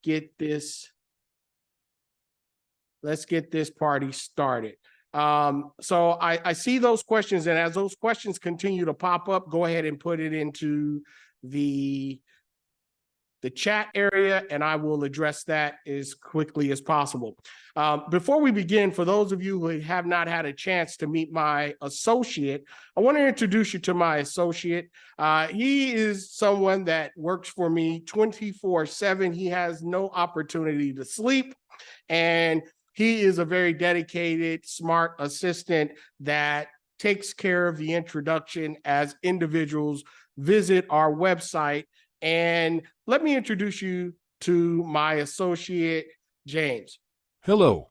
get this party started. So I see those questions, and as those questions continue to pop up, go ahead and put it into the chat area, and I will address that as quickly as possible. Before we begin, for those of you who have not had a chance to meet my associate, I want to introduce you to my associate. He is someone that works for me 24/7. He has no opportunity to sleep, and he is a very dedicated, smart assistant that takes care of the introduction as individuals visit our website. And let me introduce you to my associate, James. Hello.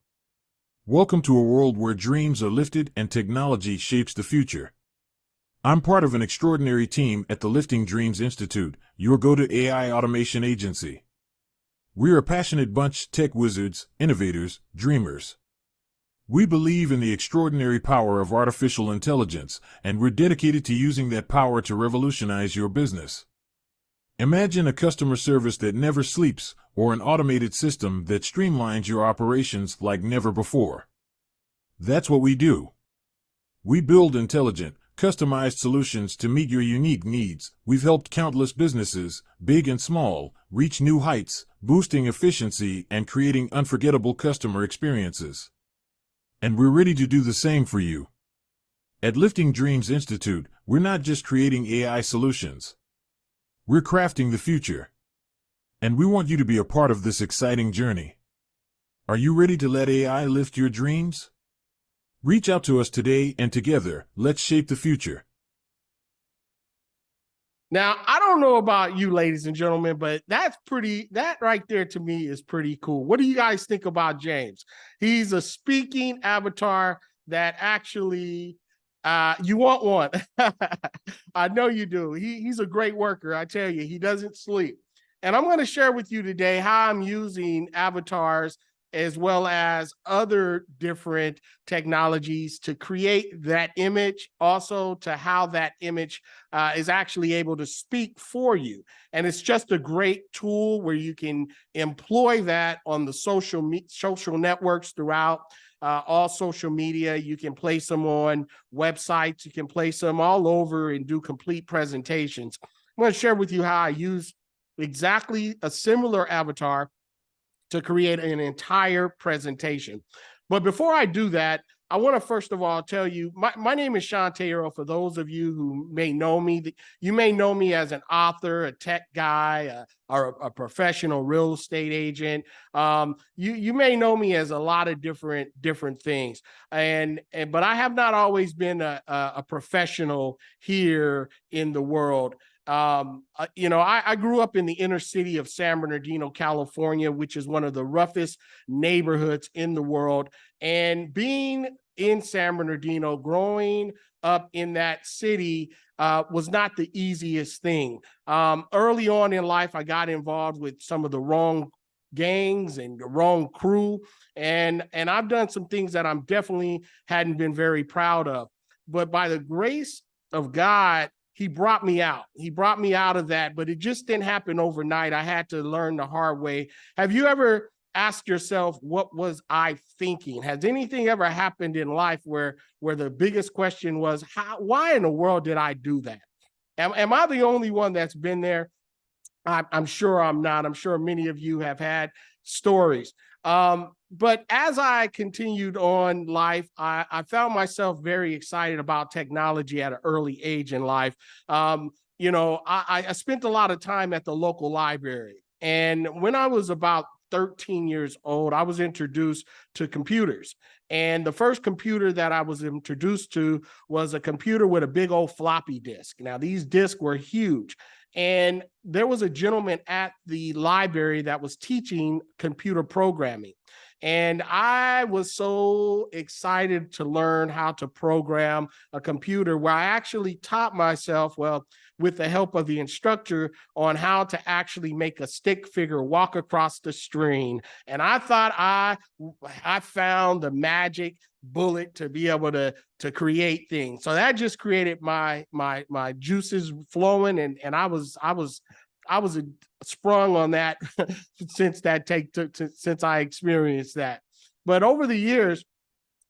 Welcome to a world where dreams are lifted and technology shapes the future. I'm part of an extraordinary team at the Lifting Dreams Institute, your go-to AI automation agency. We're a passionate bunch, tech wizards, innovators, dreamers. We believe in the extraordinary power of artificial intelligence, and we're dedicated to using that power to revolutionize your business. Imagine a customer service that never sleeps, or an automated system that streamlines your operations like never before. That's what we do. We build intelligent, customized solutions to meet your unique needs. We've helped countless businesses, big and small, reach new heights, boosting efficiency and creating unforgettable customer experiences. And we're ready to do the same for you. At Lifting Dreams Institute, we're not just creating AI solutions. We're crafting the future. And we want you to be a part of this exciting journey. Are you ready to let AI lift your dreams? Reach out to us today, and together, let's shape the future. Now, I don't know about you, ladies and gentlemen, but that right there to me is pretty cool. What do you guys think about James? He's a speaking avatar that actually, you want one. I know you do. He's a great worker. I tell you, he doesn't sleep. And I'm going to share with you today how I'm using avatars as well as other different technologies to create that image, also to how that image is actually able to speak for you. And it's just a great tool where you can employ that on the social networks throughout all social media. You can place them on websites. You can place them all over and do complete presentations. I'm going to share with you how I use exactly a similar avatar to create an entire presentation. But before I do that, I want to first of all tell you, my name is Shante Earl. For those of you who may know me, you may know me as an author, a tech guy, or a professional real estate agent. You may know me as a lot of different things. But I have not always been a professional here in the world. I grew up in the inner city of San Bernardino, California, which is one of the roughest neighborhoods in the world. And being in San Bernardino, growing up in that city was not the easiest thing. Early on in life, I got involved with some of the wrong gangs and the wrong crew. And I've done some things that I'm definitely hadn't been very proud of. But by the grace of God, he brought me out. He brought me out of that, but it just didn't happen overnight. I had to learn the hard way. Have you ever asked yourself, what was I thinking? Has anything ever happened in life where the biggest question was, why in the world did I do that? Am I the only one that's been there? I'm sure I'm not. I'm sure many of you have had stories. But as I continued on life, I found myself very excited about technology at an early age in life. I spent a lot of time at the local library. And when I was about 13 years old, I was introduced to computers. And the first computer that I was introduced to was a computer with a big old floppy disk. Now, these disks were huge. And there was a gentleman at the library that was teaching computer programming. And I was so excited to learn how to program a computer, where I actually taught myself, with the help of the instructor, on how to actually make a stick figure walk across the screen. And I thought I found the magic bullet to be able to create things. So that just created my juices flowing, and I was I was sprung on that since I experienced that. But over the years,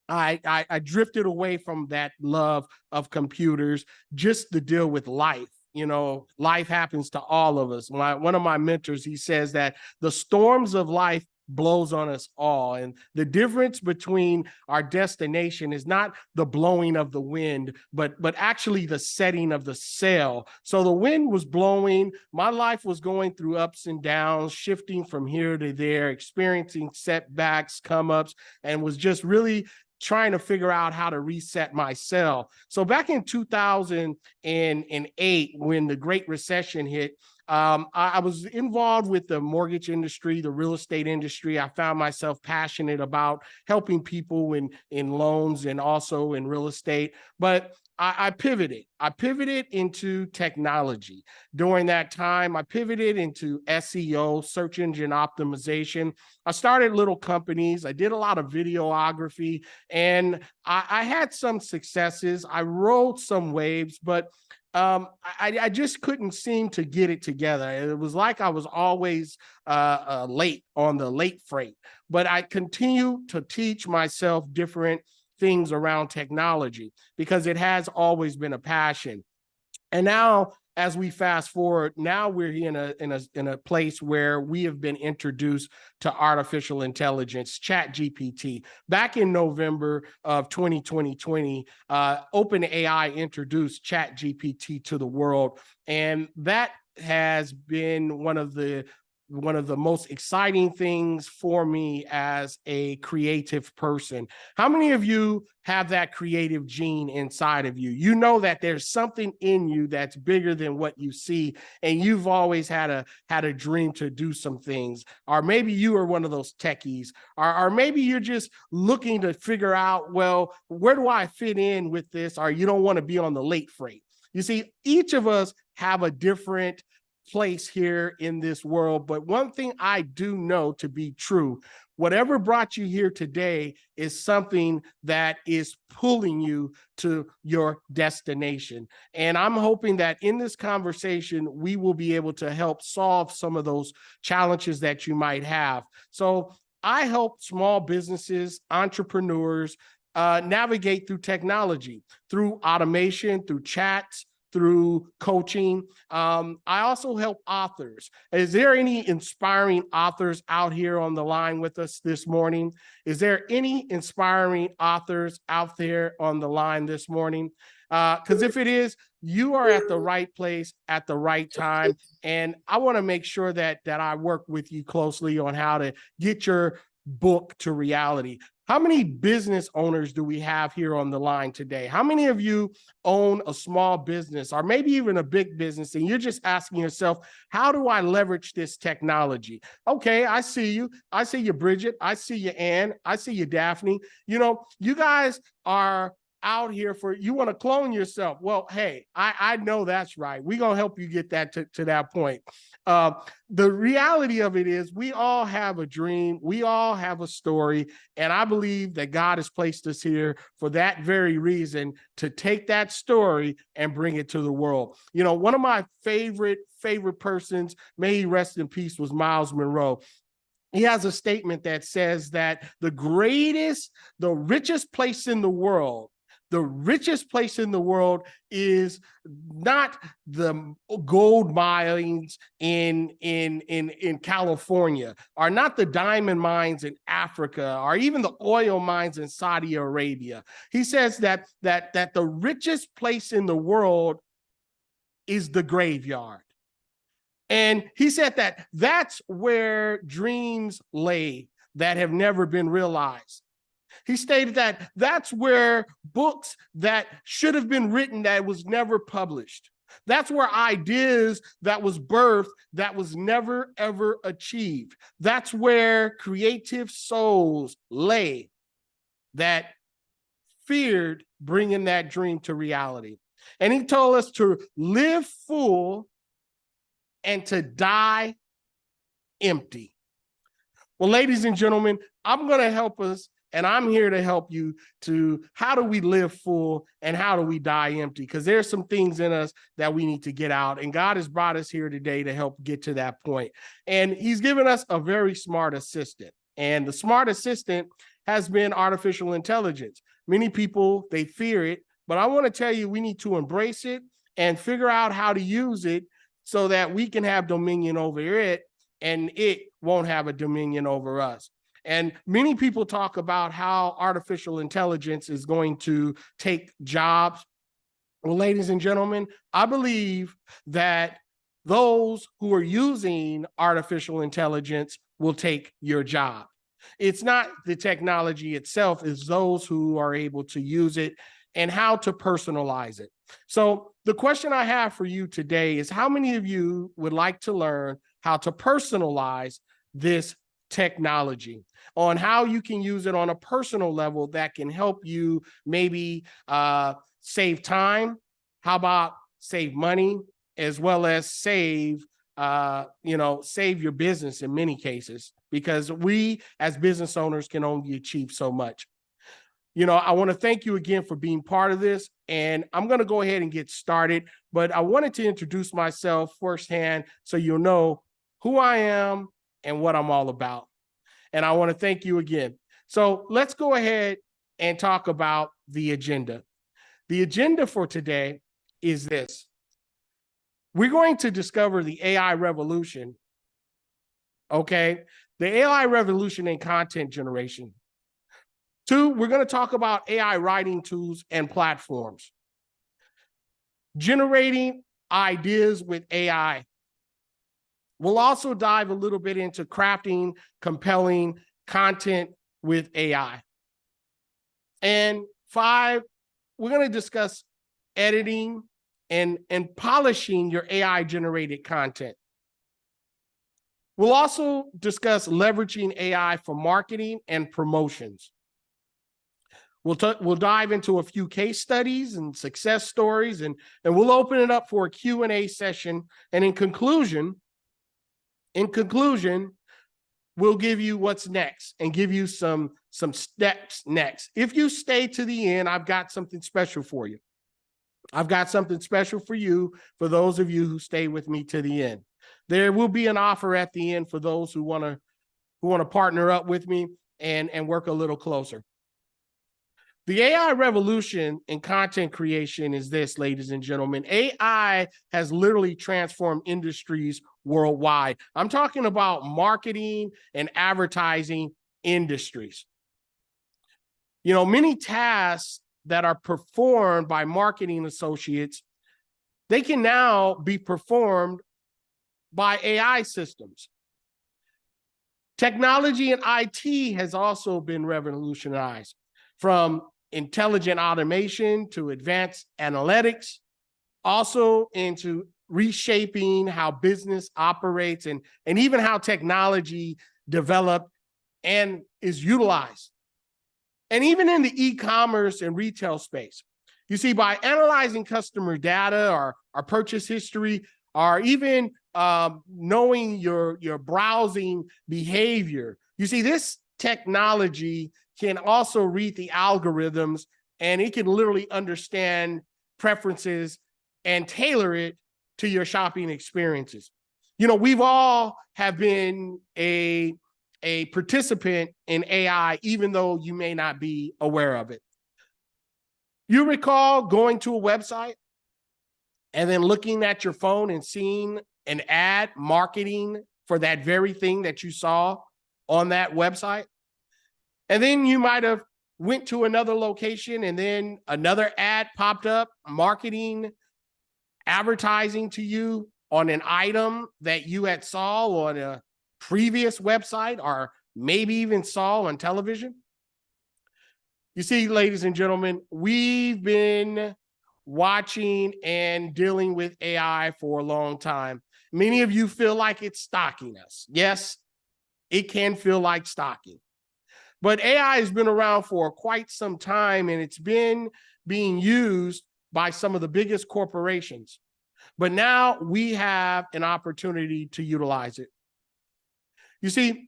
I drifted away from that love of computers just to deal with life. You know, life happens to all of us. One of my mentors, he says that the storms of life blows on us all. And the difference between our destination is not the blowing of the wind, but actually the setting of the sail. So the wind was blowing. My life was going through ups and downs, shifting from here to there, experiencing setbacks, come ups, and was just really trying to figure out how to reset my sail. So back in 2008, when the Great Recession hit, I was involved with the mortgage industry, the real estate industry. I found myself passionate about helping people in loans and also in real estate. But I pivoted. I pivoted into technology. During that time, I pivoted into SEO, search engine optimization. I started little companies. I did a lot of videography, and I had some successes. I rode some waves, but I just couldn't seem to get it together. It was like I was always late on the late freight, but I continue to teach myself different things around technology because it has always been a passion. And now, as we fast forward, now we're in a place where we have been introduced to artificial intelligence, Chat GPT. Back in November of 2020, OpenAI introduced Chat GPT to the world, and that has been one of the most exciting things for me as a creative person. How many of you have that creative gene inside of you? You know that there's something in you that's bigger than what you see, and you've always had a dream to do some things. Or maybe you are one of those techies, or maybe you're just looking to figure out, well, where do I fit in with this? Or you don't want to be on the late freight. You see, each of us have a different place here in this world. But one thing I do know to be true, whatever brought you here today is something that is pulling you to your destination. And I'm hoping that in this conversation, we will be able to help solve some of those challenges that you might have. So I help small businesses, entrepreneurs, navigate through technology, through automation, through chats, through coaching. I also help authors. Is there any inspiring authors out here on the line with us this morning? Is there any inspiring authors out there on the line this morning? Because if it is, you are at the right place at the right time. And I want to make sure that I work with you closely on how to get your book to reality. How many business owners do we have here on the line today? How many of you own a small business or maybe even a big business, and you're just asking yourself, how do I leverage this technology? Okay, I see you. I see you, Bridget. I see you, Ann. I see you, Daphne. You know, you guys are out here for, you want to clone yourself. Well, hey, I know that's right. We're going to help you get that to that point. The reality of it is we all have a dream. We all have a story. And I believe that God has placed us here for that very reason, to take that story and bring it to the world. You know, one of my favorite persons, may he rest in peace, was Miles Monroe. He has a statement that says that the richest place in the world, is not the gold mines in California, or not the diamond mines in Africa, or even the oil mines in Saudi Arabia. He says that the richest place in the world is the graveyard. And he said that that's where dreams lay that have never been realized. He stated that that's where books that should have been written that was never published. That's where ideas that was birthed that was never, ever achieved. That's where creative souls lay that feared bringing that dream to reality. And he told us to live full and to die empty. Well, ladies and gentlemen, I'm going to help us And I'm here to help you to how do we live full and how do we die empty? Because there's some things in us that we need to get out. And God has brought us here today to help get to that point. And he's given us a very smart assistant. And the smart assistant has been artificial intelligence. Many people, they fear it, but I want to tell you, we need to embrace it and figure out how to use it so that we can have dominion over it and it won't have a dominion over us. And many people talk about how artificial intelligence is going to take jobs. Well, ladies and gentlemen, I believe that those who are using artificial intelligence will take your job. It's not the technology itself, it's those who are able to use it and how to personalize it. So the question I have for you today is how many of you would like to learn how to personalize this technology, on how you can use it on a personal level that can help you maybe save time, how about save money, as well as save save your business in many cases, because we as business owners can only achieve so much. I want to thank you again for being part of this, and I'm going to go ahead and get started, but I wanted to introduce myself firsthand so you'll know who I am and what I'm all about. And I want to thank you again. So let's go ahead and talk about the agenda. The agenda for today is this. We're going to discover the AI revolution, okay? The AI revolution in content generation. 2, we're going to talk about AI writing tools and platforms. Generating ideas with AI. We'll also dive a little bit into crafting compelling content with AI. And 5, we're going to discuss editing and polishing your AI-generated content. We'll also discuss leveraging AI for marketing and promotions. We'll dive into a few case studies and success stories, and we'll open it up for a Q&A session. And in conclusion, we'll give you what's next and give you some steps next. If you stay to the end, I've got something special for you. I've got something special for you, for those of you who stay with me to the end. There will be an offer at the end for those who want to partner up with me and work a little closer. The AI revolution in content creation is this, ladies and gentlemen. AI has literally transformed industries worldwide. I'm talking about marketing and advertising industries. Many tasks that are performed by marketing associates, they can now be performed by AI systems. Technology and IT has also been revolutionized, from intelligent automation to advanced analytics, also into reshaping how business operates and even how technology developed and is utilized. And even in the e-commerce and retail space. You see, by analyzing customer data or purchase history, or even knowing your browsing behavior, you see, this technology can also read the algorithms, and it can literally understand preferences and tailor it to your shopping experiences. We've all have been a participant in AI, even though you may not be aware of it. You recall going to a website and then looking at your phone and seeing an ad marketing for that very thing that you saw on that website? And then you might have went to another location and then another ad popped up, marketing, advertising to you on an item that you had saw on a previous website or maybe even saw on television. You see, ladies and gentlemen, we've been watching and dealing with AI for a long time. Many of you feel like it's stalking us. Yes, it can feel like stalking. But AI has been around for quite some time, and it's been being used by some of the biggest corporations. But now we have an opportunity to utilize it. You see,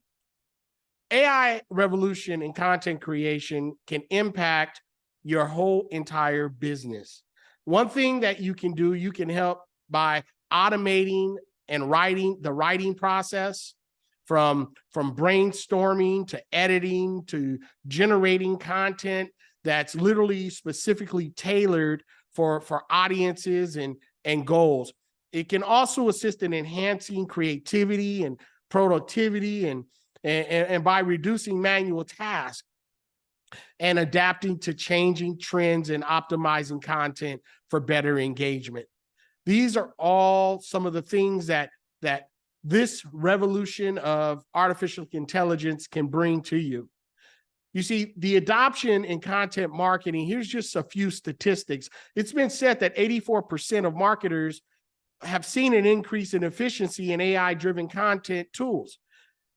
AI revolution in content creation can impact your whole entire business. One thing that you can do, you can help by automating and writing the writing process, from brainstorming to editing to generating content that's literally specifically tailored for audiences and goals. It can also assist in enhancing creativity and productivity and by reducing manual tasks and adapting to changing trends and optimizing content for better engagement. These are all some of the things that this revolution of artificial intelligence can bring to you. You see, the adoption in content marketing, here's just a few statistics. It's been said that 84% of marketers have seen an increase in efficiency in AI-driven content tools.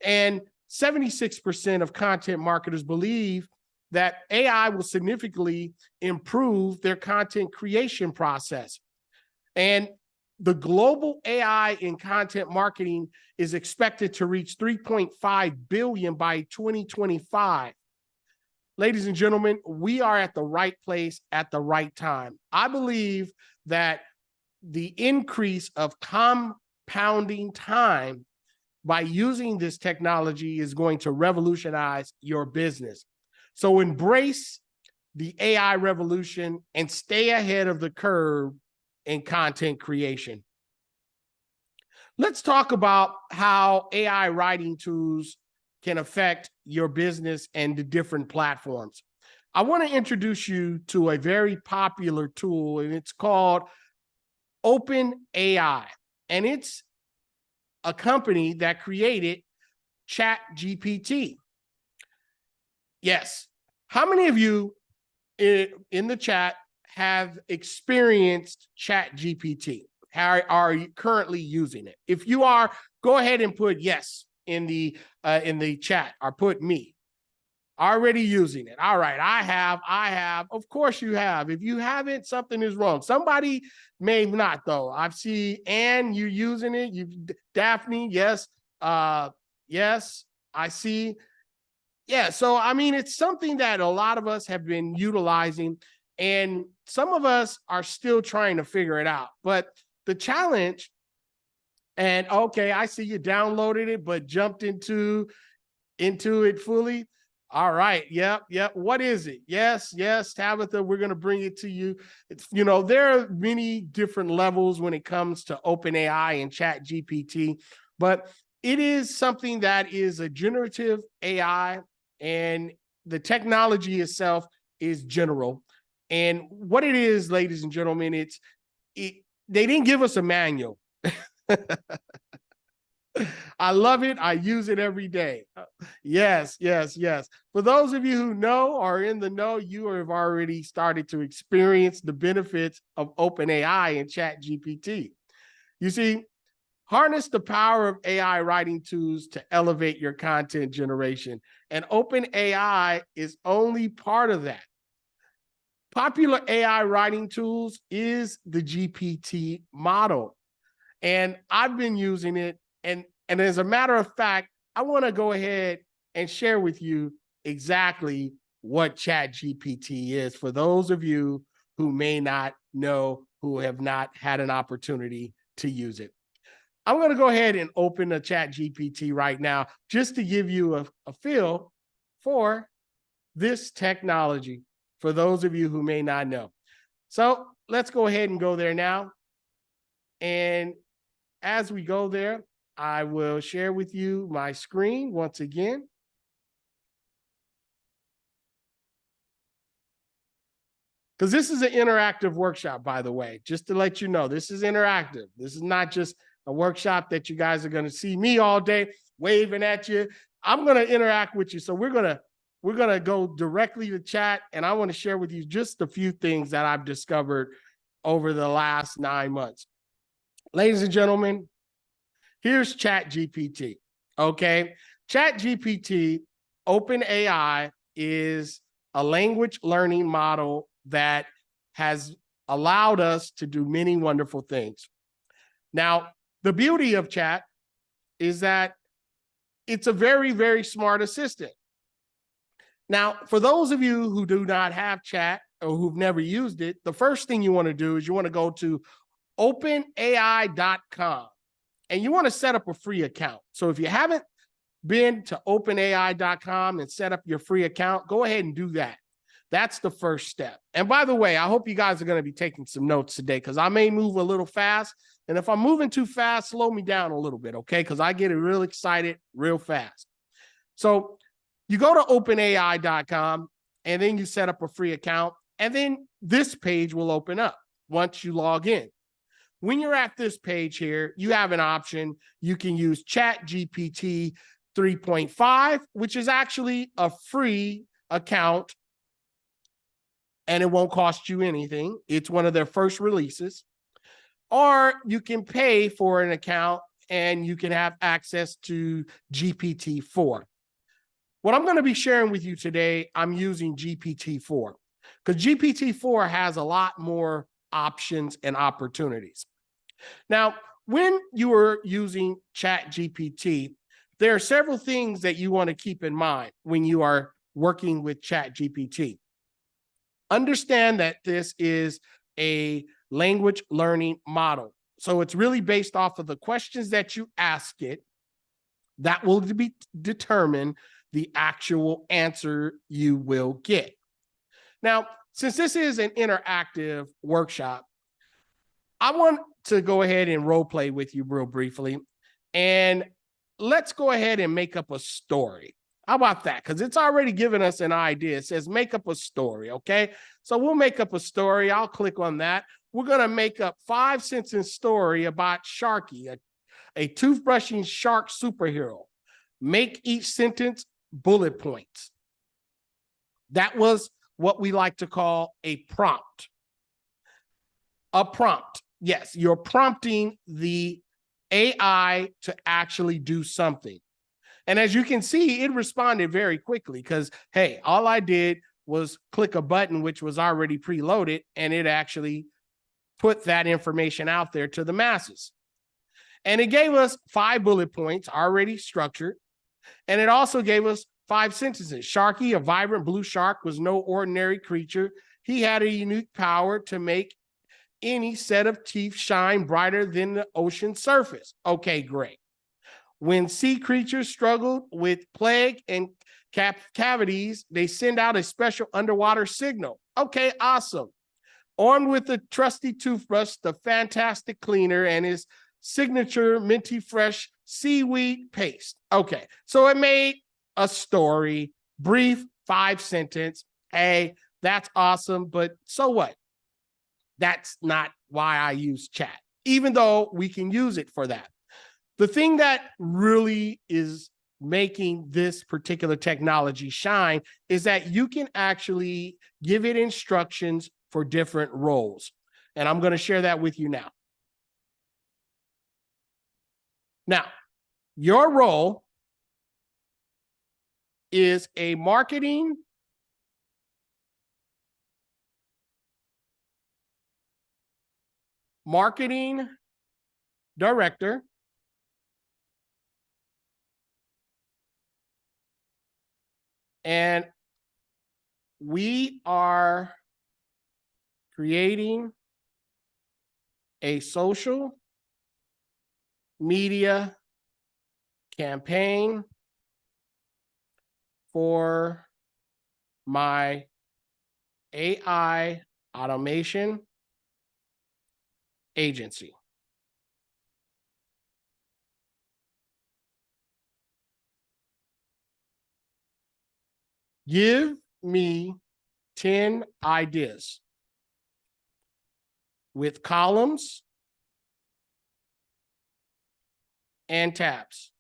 And 76% of content marketers believe that AI will significantly improve their content creation process. And the global AI in content marketing is expected to reach 3.5 billion by 2025. Ladies and gentlemen, we are at the right place at the right time. I believe that the increase of compounding time by using this technology is going to revolutionize your business. So embrace the AI revolution and stay ahead of the curve in content creation. Let's talk about how AI writing tools can affect your business and the different platforms. I want to introduce you to a very popular tool, and it's called OpenAI. And it's a company that created ChatGPT. Yes. How many of you in the chat have experienced ChatGPT? How are you currently using it? If you are, go ahead and put yes in the chat, or put me. Already using it. All right, I have. Of course you have. If you haven't, something is wrong. Somebody may not, though. I see Anne, you using it. You, Daphne, yes. Yes, I see. Yeah, so I mean, it's something that a lot of us have been utilizing, and some of us are still trying to figure it out. But the challenge, and okay, I see you downloaded it, but jumped into it fully. All right. Yep. What is it? Yes. Tabitha, we're going to bring it to you. It's, there are many different levels when it comes to OpenAI and ChatGPT, but it is something that is a generative AI, and the technology itself is general. And what it is, ladies and gentlemen, they didn't give us a manual. I love it. I use it every day. Yes. For those of you who know or are in the know, you have already started to experience the benefits of OpenAI and ChatGPT. You see, harness the power of AI writing tools to elevate your content generation. And OpenAI is only part of that. Popular AI writing tools is the GPT model. And I've been using it. And as a matter of fact, I want to go ahead and share with you exactly what ChatGPT is for those of you who may not know, who have not had an opportunity to use it. I'm going to go ahead and open a ChatGPT right now just to give you a feel for this technology for those of you who may not know. So let's go ahead and go there now. And as we go there, I will share with you my screen once again. Because this is an interactive workshop, by the way, just to let you know, this is interactive. This is not just a workshop that you guys are going to see me all day waving at you. I'm going to interact with you. So we're going to go directly to chat, and I want to share with you just a few things that I've discovered over the last 9 months. Ladies and gentlemen, here's ChatGPT, okay? ChatGPT, OpenAI, is a language learning model that has allowed us to do many wonderful things. Now, the beauty of chat is that it's a very, very smart assistant. Now, for those of you who do not have chat or who've never used it, the first thing you want to do is you want to go to openai.com and you want to set up a free account. So if you haven't been to openai.com and set up your free account, go ahead and do that. That's the first step. And by the way, I hope you guys are going to be taking some notes today because I may move a little fast. And if I'm moving too fast, slow me down a little bit, okay? Because I get real excited real fast. So you go to openai.com and then you set up a free account. And then this page will open up once you log in. When you're at this page here, you have an option. You can use ChatGPT 3.5, which is actually a free account and it won't cost you anything. It's one of their first releases. Or you can pay for an account and you can have access to GPT-4. What I'm going to be sharing with you today, I'm using GPT-4 because GPT-4 has a lot more options and opportunities. Now, when you are using ChatGPT, there are several things that you want to keep in mind when you are working with ChatGPT. Understand that this is a language learning model. So it's really based off of the questions that you ask it that will determine the actual answer you will get. Now, since this is an interactive workshop, I want to go ahead and role play with you real briefly. And let's go ahead and make up a story. How about that? Because it's already given us an idea. It says make up a story, okay? So we'll make up a story. I'll click on that. We're going to make up 5-sentence story about Sharky, a toothbrushing shark superhero. Make each sentence bullet points. That was what we like to call a prompt. A prompt. Yes, you're prompting the AI to actually do something. And as you can see, it responded very quickly because, hey, all I did was click a button, which was already preloaded, and it actually put that information out there to the masses. And it gave us 5 bullet points already structured. And it also gave us 5 sentences. Sharky, a vibrant blue shark, was no ordinary creature. He had a unique power to make any set of teeth shine brighter than the ocean surface. Okay, great. When sea creatures struggled with plague and cavities, they send out a special underwater signal. Okay, awesome. Armed with a trusty toothbrush, the fantastic cleaner, and his signature minty fresh seaweed paste. Okay, so it made a story, brief, 5-sentence. Hey, that's awesome, but so what? That's not why I use chat, even though we can use it for that. The thing that really is making this particular technology shine is that you can actually give it instructions for different roles. And I'm going to share that with you now. Now, your role is a marketing director, and we are creating a social media campaign for my AI automation agency. Give me 10 ideas with columns and tabs.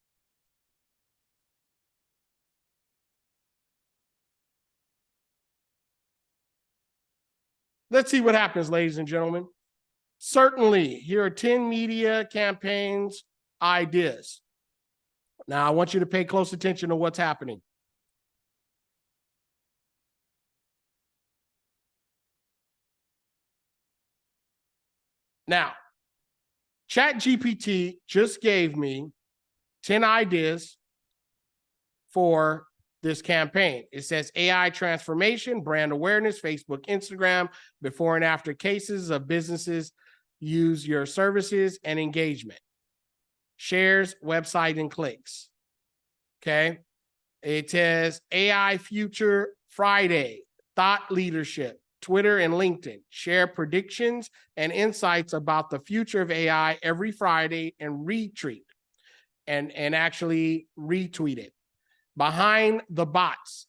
Let's see what happens, ladies and gentlemen. Certainly, here are 10 media campaigns ideas. Now, I want you to pay close attention to what's happening. Now, ChatGPT just gave me 10 ideas for this campaign. It says AI transformation, brand awareness, Facebook, Instagram, before and after cases of businesses use your services and engagement. Shares, website, and clicks. Okay. It says AI Future Friday, thought leadership, Twitter and LinkedIn. Share predictions and insights about the future of AI every Friday and actually retweet it. Behind the bots.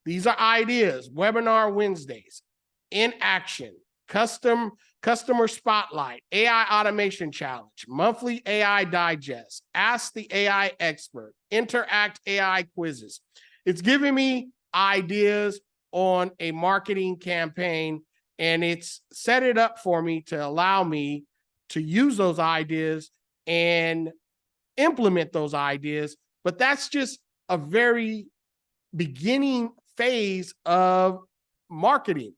These are ideas. Webinar Wednesdays. In action. Customer Spotlight, AI Automation Challenge, Monthly AI Digest, Ask the AI Expert, Interact AI Quizzes. It's giving me ideas on a marketing campaign, and it's set it up for me to allow me to use those ideas and implement those ideas. But that's just a very beginning phase of marketing,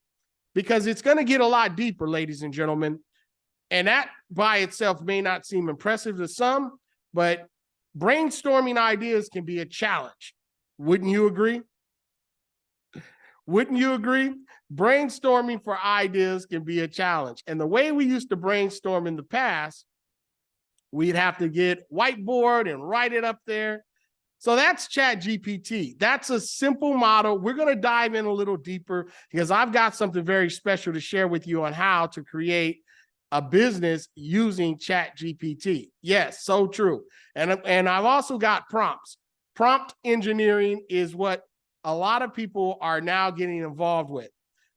because it's going to get a lot deeper, ladies and gentlemen. And that by itself may not seem impressive to some, but brainstorming ideas can be a challenge. Wouldn't you agree? Wouldn't you agree? Brainstorming for ideas can be a challenge. And the way we used to brainstorm in the past, we'd have to get whiteboard and write it up there. So that's ChatGPT. That's a simple model. We're going to dive in a little deeper because I've got something very special to share with you on how to create a business using ChatGPT. Yes, so true. And I've also got prompts. Prompt engineering is what a lot of people are now getting involved with.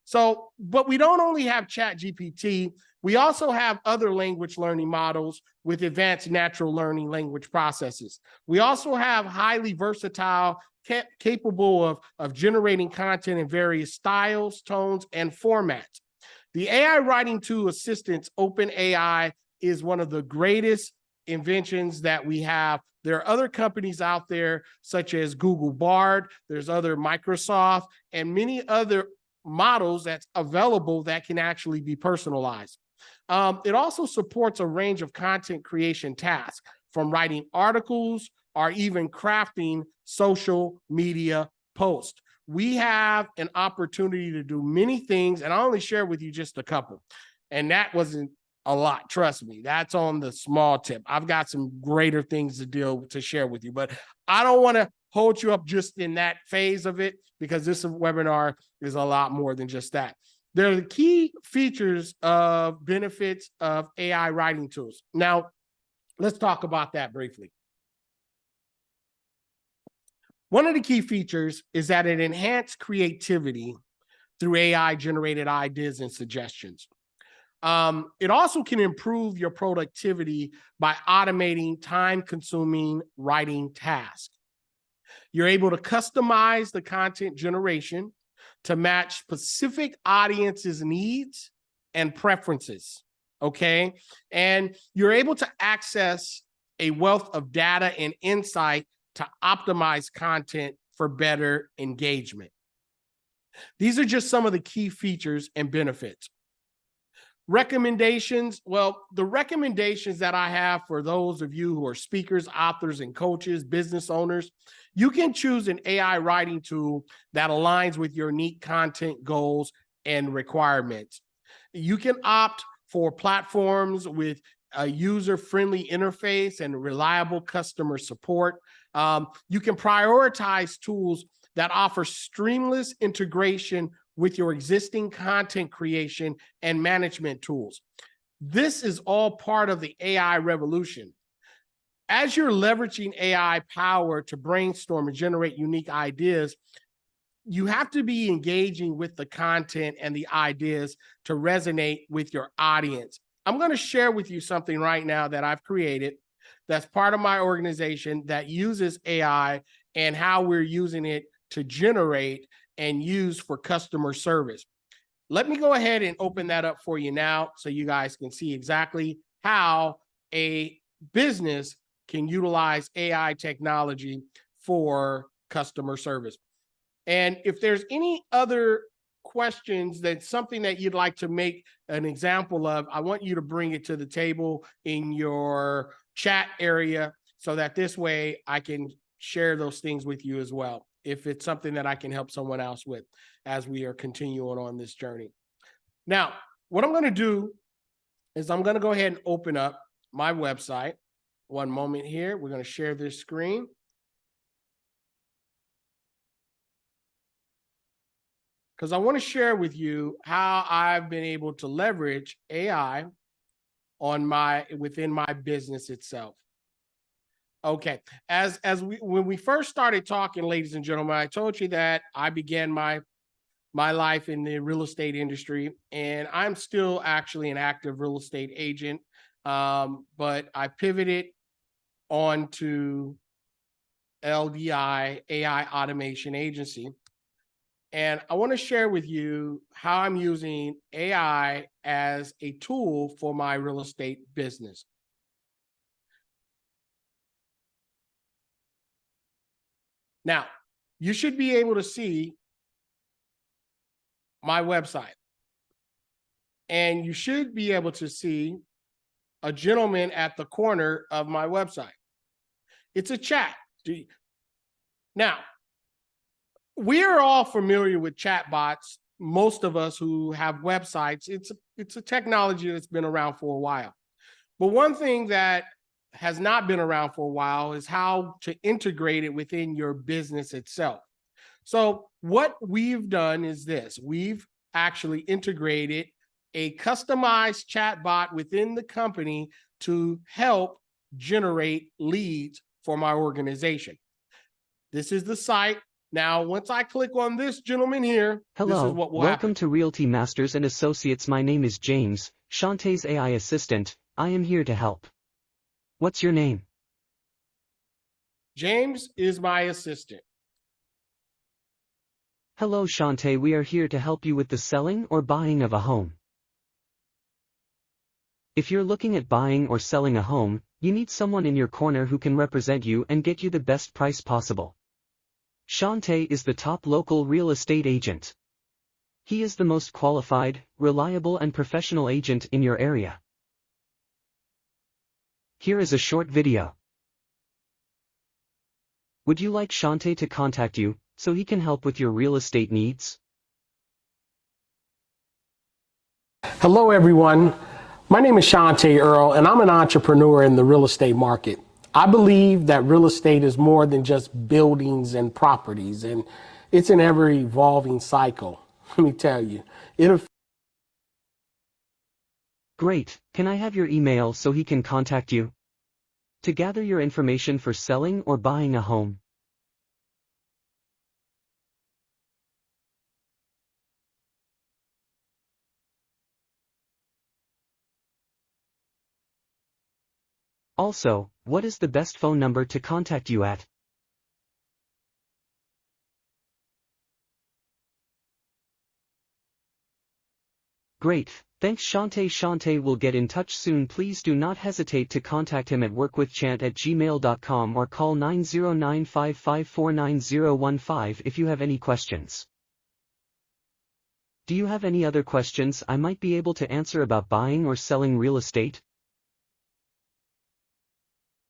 So, but we don't only have ChatGPT, we also have other language learning models with advanced natural learning language processes. We also have highly versatile, capable of generating content in various styles, tones, and formats. The AI writing tool assistance, OpenAI, is one of the greatest inventions that we have. There are other companies out there, such as Google Bard, there's other Microsoft, and many other models that's available that can actually be personalized. It also supports a range of content creation tasks, from writing articles or even crafting social media posts. We have an opportunity to do many things, and I only share with you just a couple. And that wasn't a lot, trust me. That's on the small tip. I've got some greater things to share with you, but I don't want to hold you up just in that phase of it, because this webinar is a lot more than just that. There are the key features of benefits of AI writing tools. Now, let's talk about that briefly. One of the key features is that it enhances creativity through AI-generated ideas and suggestions. It also can improve your productivity by automating time-consuming writing tasks. You're able to customize the content generation to match specific audiences' needs and preferences, okay? And you're able to access a wealth of data and insight to optimize content for better engagement. These are just some of the key features and benefits. Recommendations, well, the recommendations that I have for those of you who are speakers, authors, and coaches, business owners, you can choose an AI writing tool that aligns with your unique content goals and requirements. You can opt for platforms with a user-friendly interface and reliable customer support. You can prioritize tools that offer seamless integration with your existing content creation and management tools. This is all part of the AI revolution. As you're leveraging AI power to brainstorm and generate unique ideas, you have to be engaging with the content and the ideas to resonate with your audience. I'm going to share with you something right now that I've created that's part of my organization that uses AI and how we're using it to generate and use for customer service. Let me go ahead and open that up for you now so you guys can see exactly how a business can utilize AI technology for customer service. And if there's any other questions, that's something that you'd like to make an example of, I want you to bring it to the table in your chat area so that this way I can share those things with you as well, if it's something that I can help someone else with as we are continuing on this journey. Now, what I'm going to do is I'm going to go ahead and open up my website. One moment here. We're going to share this screen. Because I want to share with you how I've been able to leverage AI within my business itself. Okay, when we first started talking, ladies and gentlemen, I told you that I began my life in the real estate industry, and I'm still actually an active real estate agent, but I pivoted onto LDI AI Automation Agency. And I want to share with you how I'm using AI as a tool for my real estate business. Now, you should be able to see my website. And you should be able to see a gentleman at the corner of my website. It's a chat. Now, we are all familiar with chatbots. Most of us who have websites, it's a technology that's been around for a while. But one thing that has not been around for a while is how to integrate it within your business itself. So what we've done is this. We've actually integrated a customized chatbot within the company to help generate leads for my organization. This is the site. Now, once I click on this gentleman here, this is what will welcome happen. to Realty Masters and Associates. My name is James, Shantae's AI assistant. I am here to help. What's your name? James is my assistant. Hello Shantae, we are here to help you with the selling or buying of a home. If you're looking at buying or selling a home, you need someone in your corner who can represent you and get you the best price possible. Shantae is the top local real estate agent. He is the most qualified, reliable and professional agent in your area. Here is a short video. Would you like Shantae to contact you, so he can help with your real estate needs? Hello, everyone. My name is Shantae Earl, and I'm an entrepreneur in the real estate market. I believe that real estate is more than just buildings and properties, and it's an ever-evolving cycle. Let me tell you. Great, can I have your email so he can contact you? To gather your information for selling or buying a home. Also, what is the best phone number to contact you at? Great, thanks Shantae. Shantae will get in touch soon. Please do not hesitate to contact him at workwithchant@gmail.com or call 90955499015 if you have any questions. Do you have any other questions I might be able to answer about buying or selling real estate?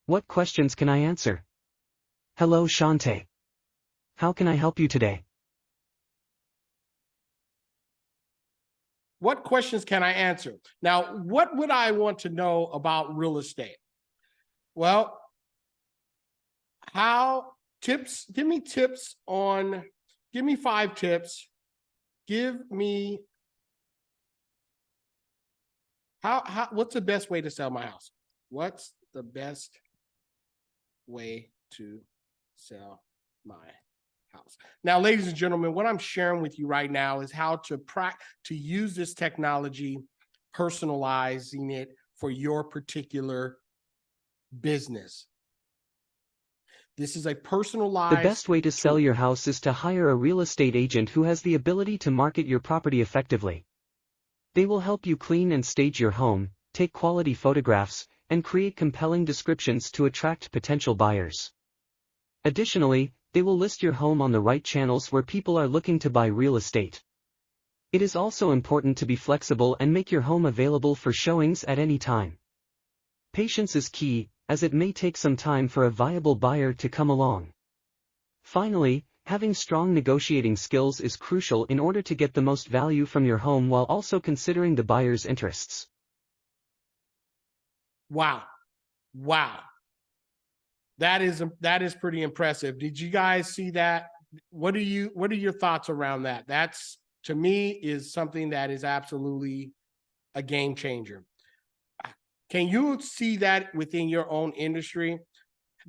What questions can I answer? Hello Shantae. How can I help you today? What questions can I answer? Now, what would I want to know about real estate? Well, give me 5 tips. What's the best way to sell my house? What's the best way to sell my house? Now, ladies and gentlemen, what I'm sharing with you right now is how to use this technology, personalizing it for your particular business. This is a personalized. The best way to sell your house is to hire a real estate agent who has the ability to market your property effectively. They will help you clean and stage your home, take quality photographs, and create compelling descriptions to attract potential buyers. Additionally, they will list your home on the right channels where people are looking to buy real estate. It is also important to be flexible and make your home available for showings at any time. Patience is key, as it may take some time for a viable buyer to come along. Finally, having strong negotiating skills is crucial in order to get the most value from your home while also considering the buyer's interests. Wow. Wow. That is pretty impressive. Did you guys see that? What are your thoughts around that? That's, to me, is something that is absolutely a game changer. Can you see that within your own industry?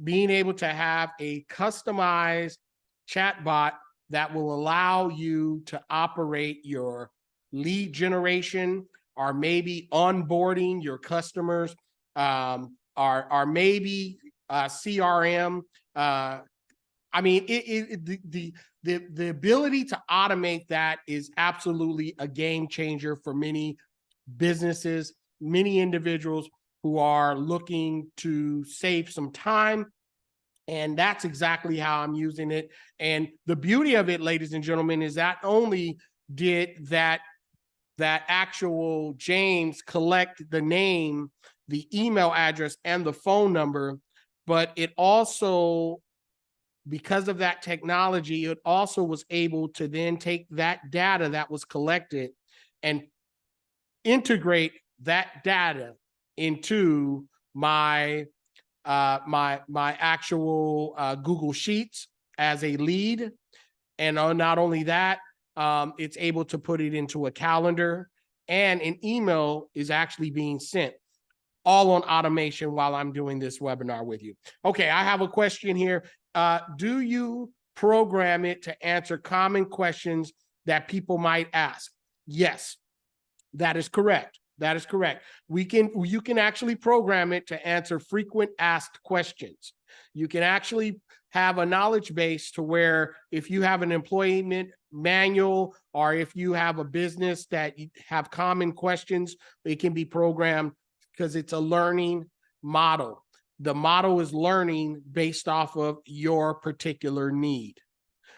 Being able to have a customized chatbot that will allow you to operate your lead generation, or maybe onboarding your customers, or maybe CRM. I mean, the ability to automate that is absolutely a game changer for many businesses, many individuals who are looking to save some time. And that's exactly how I'm using it. And the beauty of it, ladies and gentlemen, is not only did that actual James collect the name, the email address, and the phone number, but it also, because of that technology, it also was able to then take that data that was collected and integrate that data into my actual Google Sheets as a lead. And not only that, it's able to put it into a calendar, and an email is actually being sent, all on automation while I'm doing this webinar with you. Okay, I have a question here. Do you program it to answer common questions that people might ask? Yes, that is correct. That is correct. You can actually program it to answer frequent asked questions. You can actually have a knowledge base to where if you have an employment manual, or if you have a business that you have common questions, it can be programmed, because it's a learning model. The model is learning based off of your particular need.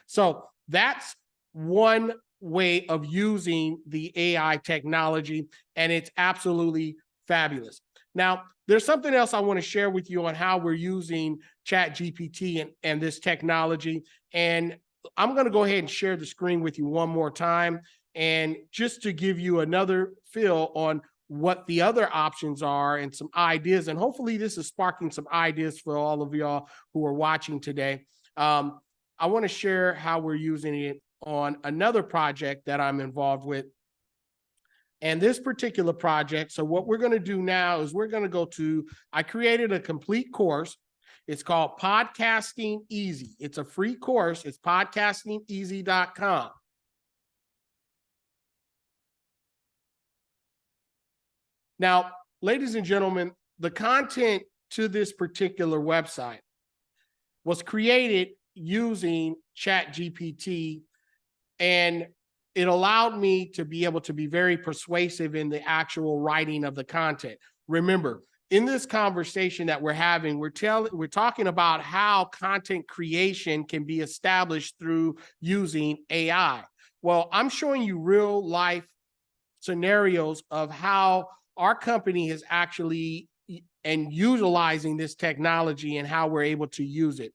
So that's one way of using the AI technology, and it's absolutely fabulous. Now, there's something else I want to share with you on how we're using ChatGPT and this technology. And I'm going to go ahead and share the screen with you one more time, and just to give you another feel on what the other options are and some ideas. And hopefully this is sparking some ideas for all of y'all who are watching today. I want to share how we're using it on another project that I'm involved with. And this particular project, so what we're going to do now is we're going to I created a complete course. It's called Podcasting Easy. It's a free course. It's podcastingeasy.com. Now, ladies and gentlemen, the content to this particular website was created using ChatGPT, and it allowed me to be able to be very persuasive in the actual writing of the content. Remember, in this conversation that we're having, we're talking about how content creation can be established through using AI. Well, I'm showing you real life scenarios of how our company is actually and utilizing this technology and how we're able to use it.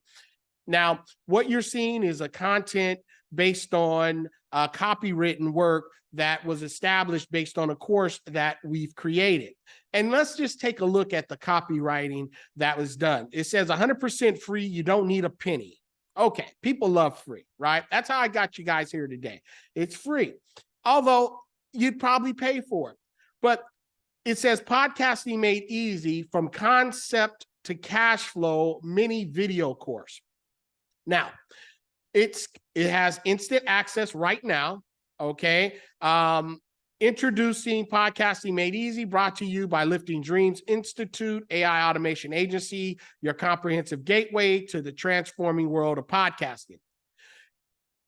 Now, what you're seeing is a content based on copywritten work that was established based on a course that we've created. And let's just take a look at the copywriting that was done. It says 100% free. You don't need a penny. Okay, people love free, right? That's how I got you guys here today. It's free, although you'd probably pay for it. But it says podcasting made easy, from concept to cash flow, mini video course. Now, it has instant access right now, okay? Introducing Podcasting Made Easy, brought to you by Lifting Dreams Institute, AI Automation Agency, your comprehensive gateway to the transforming world of podcasting.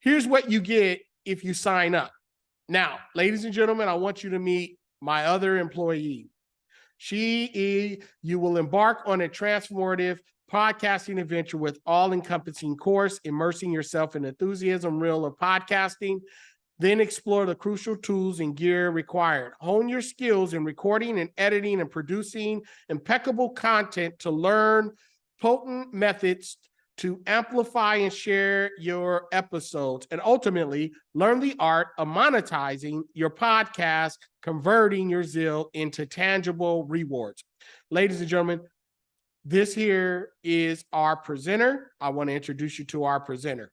Here's what you get if you sign up. Now, ladies and gentlemen, I want you to meet my other employee. You will embark on a transformative podcasting adventure with all-encompassing course, immersing yourself in enthusiasm reel of podcasting. Then explore the crucial tools and gear required. Hone your skills in recording and editing and producing impeccable content to learn potent methods to amplify and share your episodes, and ultimately learn the art of monetizing your podcast, converting your zeal into tangible rewards. Ladies and gentlemen, this here is our presenter. I want to introduce you to our presenter.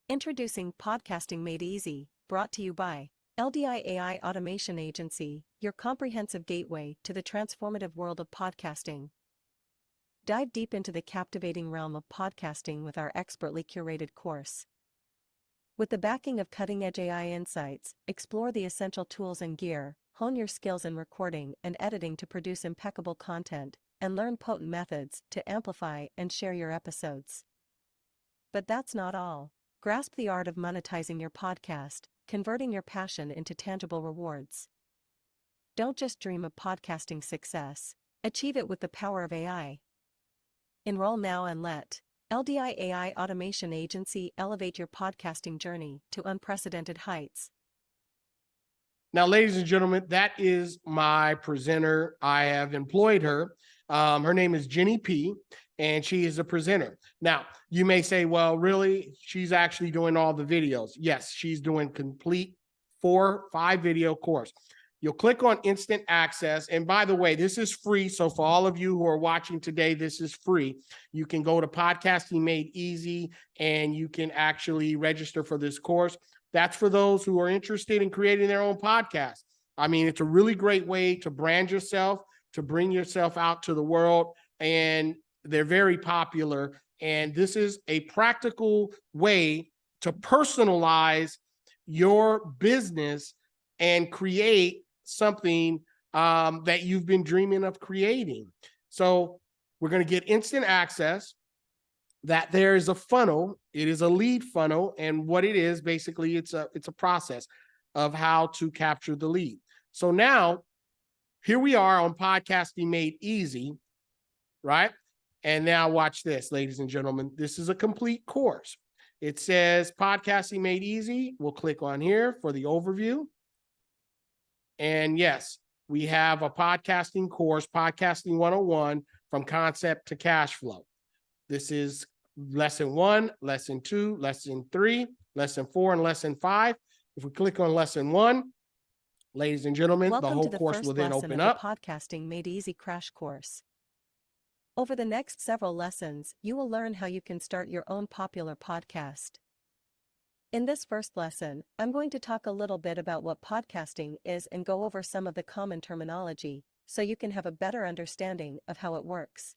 Introducing Podcasting Made Easy, brought to you by LDI AI Automation Agency, your comprehensive gateway to the transformative world of podcasting. Dive deep into the captivating realm of podcasting with our expertly curated course. With the backing of cutting-edge AI insights, explore the essential tools and gear, hone your skills in recording and editing to produce impeccable content, and learn potent methods to amplify and share your episodes. But that's not all. Grasp the art of monetizing your podcast, converting your passion into tangible rewards. Don't just dream of podcasting success, achieve it with the power of AI. Enroll now and let LDI AI Automation Agency elevate your podcasting journey to unprecedented heights. Now, ladies and gentlemen, that is my presenter. I have employed her. Her name is Jenny P, and she is a presenter. Now, you may say, well, really, she's actually doing all the videos. Yes, she's doing complete 4-5 video course. You'll click on instant access. And by the way, this is free. So for all of you who are watching today, this is free. You can go to Podcasting Made Easy and you can actually register for this course. That's for those who are interested in creating their own podcast. I mean, it's a really great way to brand yourself, to bring yourself out to the world, and they're very popular. And this is a practical way to personalize your business and create something that you've been dreaming of creating. So we're going to get instant access. That there is a funnel. It is a lead funnel, and what it is basically, it's a process of how to capture the lead. So now here we are on Podcasting Made Easy, right? And now watch this, ladies and gentlemen. This is a complete course. It says Podcasting Made Easy. We'll click on here for the overview. And yes, we have a podcasting course, Podcasting 101, from concept to cash flow. This is lesson 1, lesson 2, lesson 3, lesson 4, and lesson 5. If we click on lesson 1, ladies and gentlemen, Welcome the whole to the course first will then lesson open of up. the Podcasting Made Easy crash course. Over the next several lessons, you will learn how you can start your own popular podcast. In this first lesson, I'm going to talk a little bit about what podcasting is and go over some of the common terminology, so you can have a better understanding of how it works.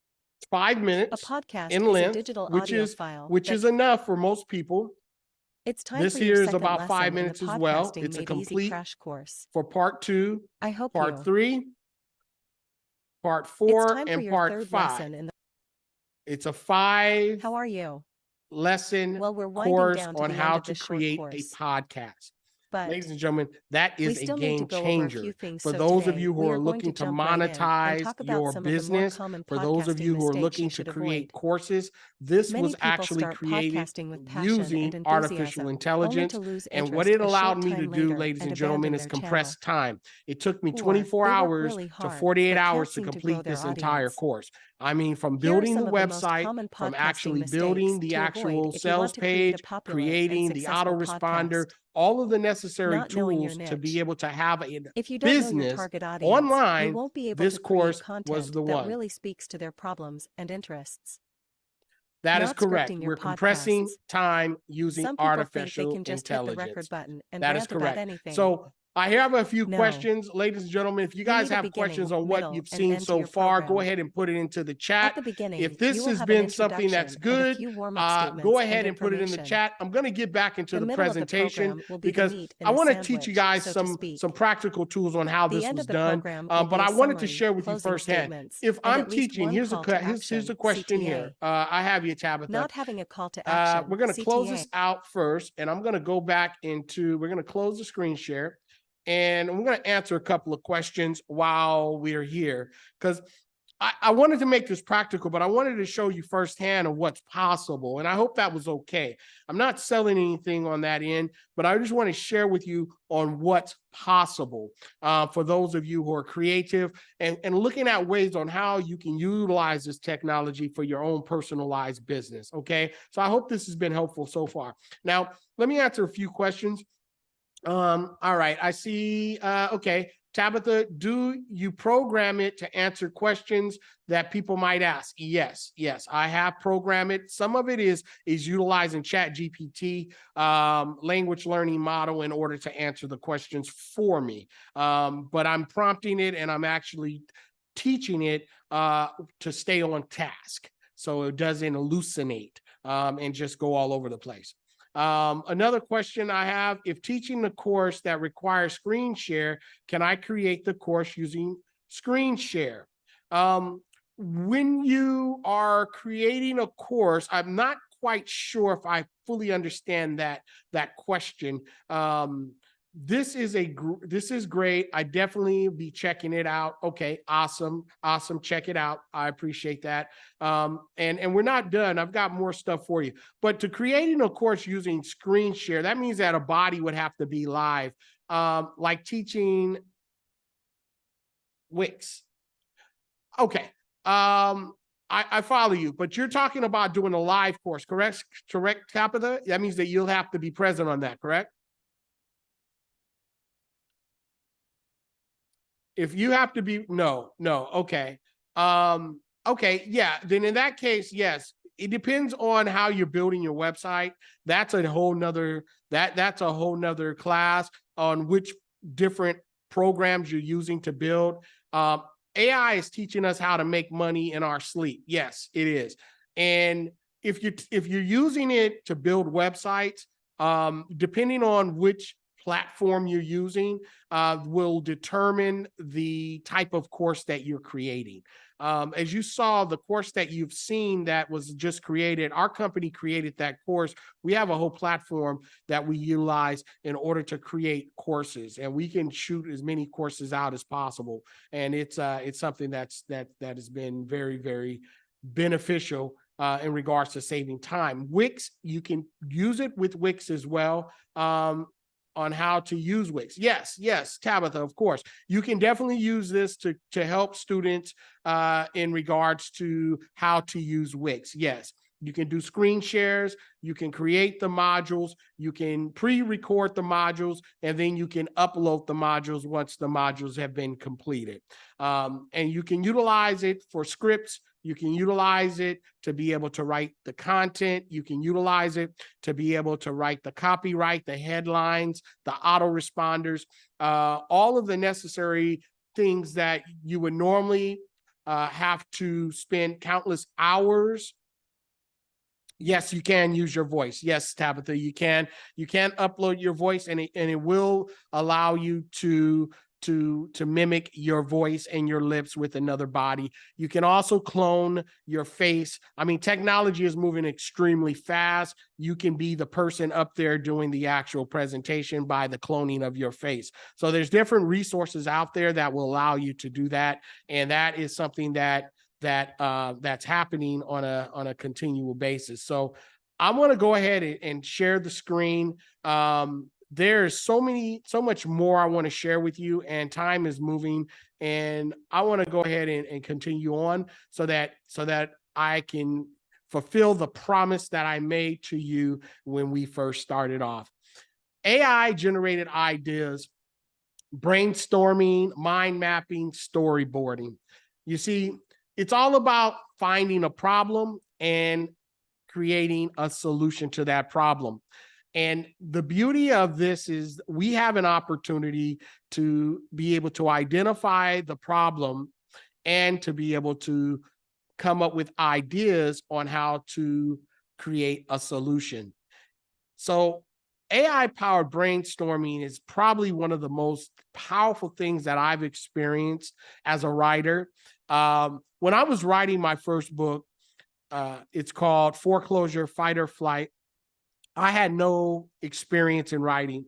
5 minutes A podcast in is a length, digital which audio is file which is enough for most people. It's time This for your here is second about lesson 5 in the minutes as well. Podcasting It's a Made Easy complete crash course. for part 2, I hope part you. 3, part It's 4, time for and your part third 5. lesson in the. It's a 5 How are you? lesson Well, we're winding course down to on the how end of to this short create a course. podcast. But Ladies and gentlemen, that we is a still need to game go over a changer. few things. For So those of today, you who we are are going looking to jump right in and monetize talk about your some of the more business, common for those of podcasting you who are mistakes looking you to should create avoid. courses, this Many was people actually start created podcasting with passion using and artificial enthusiasm, only intelligence. to lose And what interest it a allowed short me to time do, later ladies and and gentlemen, abandon is their compress channel. time. It took me Or 24 they work hours really to hard, 48 but can't hours to seem to grow complete their this entire audience. course. I mean, from Here are building the some of the most website, common from podcasting actually mistakes building the to avoid actual if you want sales to create a page, popular and creating the successful autoresponder, podcast. all of the necessary Not knowing your tools to be niche. able to have a If you don't know your business target audience, you online, won't be able this to create course was content the that one. really speaks to their problems and interests. That is Not correct. scripting your We're compressing podcasts. time using Some people think they artificial can just hit the record intelligence. button and That is rant about correct. anything. So I have a few No. questions, ladies and gentlemen. If you You guys need a have questions beginning, on what middle, you've and seen end to so your far, go program. ahead and put it into the At chat. the beginning, If you this will has have an been something that's introduction and a good, few warm-up go statements ahead and and put it in the information. chat. I'm going to get back into The the middle of the presentation program will be the because meat in I the want to teach you sandwich, guys so to some speak. practical tools on how The this end was of the done. program will But be I a wanted to summary, share with you closing firsthand. statements, If and I'm at least teaching, one here's call to here's a action, question CTA. here. I have you, Tabitha. Not having a call to action, We're going to close CTA. this out first, and I'm going to go back into, we're going to close the screen share, and we're going to answer a couple of questions while we're here. Because I wanted to make this practical, but I wanted to show you firsthand of what's possible. And I hope that was okay. I'm not selling anything on that end, but I just want to share with you on what's possible for those of you who are creative and looking at ways on how you can utilize this technology for your own personalized business. Okay. So I hope this has been helpful so far. Now, let me answer a few questions. All right, I see. Okay, Tabitha, do you program it to answer questions that people might ask? Yes, I have programmed it. Some of it is utilizing ChatGPT language learning model in order to answer the questions for me. But I'm prompting it and I'm actually teaching it to stay on task, so it doesn't hallucinate and just go all over the place. Another question I have, if teaching the course that requires screen share, can I create the course using screen share? When you are creating a course, I'm not quite sure if I fully understand that question. This is great. I definitely be checking it out. Okay, awesome. Check it out. I appreciate that. And we're not done. I've got more stuff for you. But to creating a course using screen share, that means that a body would have to be live, like teaching Wix. Okay. I follow you, but you're talking about doing a live course, correct, Tabitha? That means that you'll have to be present on that, correct? If you have to be, no, okay. Okay, yeah, then in that case, yes, it depends on how you're building your website. That's a whole nother, that's a whole nother class on which different programs you're using to build. AI is teaching us how to make money in our sleep. Yes, it is. And if you're using it to build websites, depending on which platform you're using, will determine the type of course that you're creating. As you saw, the course that you've seen that was just created, our company created that course. We have a whole platform that we utilize in order to create courses, and we can shoot as many courses out as possible. And it's something that has been very, very beneficial in regards to saving time. Wix, you can use it with Wix as well. On how to use Wix. Yes, Tabitha, of course. You can definitely use this to help students in regards to how to use Wix. Yes, you can do screen shares, you can create the modules, you can pre-record the modules, and then you can upload the modules once the modules have been completed. And you can utilize it for scripts. You can utilize it to be able to write the content. You can utilize it to be able to write the copyright, the headlines, the autoresponders, all of the necessary things that you would normally have to spend countless hours. Yes, you can use your voice. Yes, Tabitha, you can upload your voice, and it will allow you to mimic your voice and your lips with another body. You can also clone your face. I mean, technology is moving extremely fast. You can be the person up there doing the actual presentation by the cloning of your face. So there's different resources out there that will allow you to do that. And that is something that's happening on a continual basis. So I'm going to go ahead and share the screen. There's so much more I want to share with you, and time is moving, and I want to go ahead and continue on so that I can fulfill the promise that I made to you when we first started off. AI generated ideas, brainstorming, mind mapping, storyboarding. You see, it's all about finding a problem and creating a solution to that problem. And the beauty of this is we have an opportunity to be able to identify the problem and to be able to come up with ideas on how to create a solution. So AI-powered brainstorming is probably one of the most powerful things that I've experienced as a writer. When I was writing my first book, it's called Foreclosure, Fight or Flight. I had no experience in writing.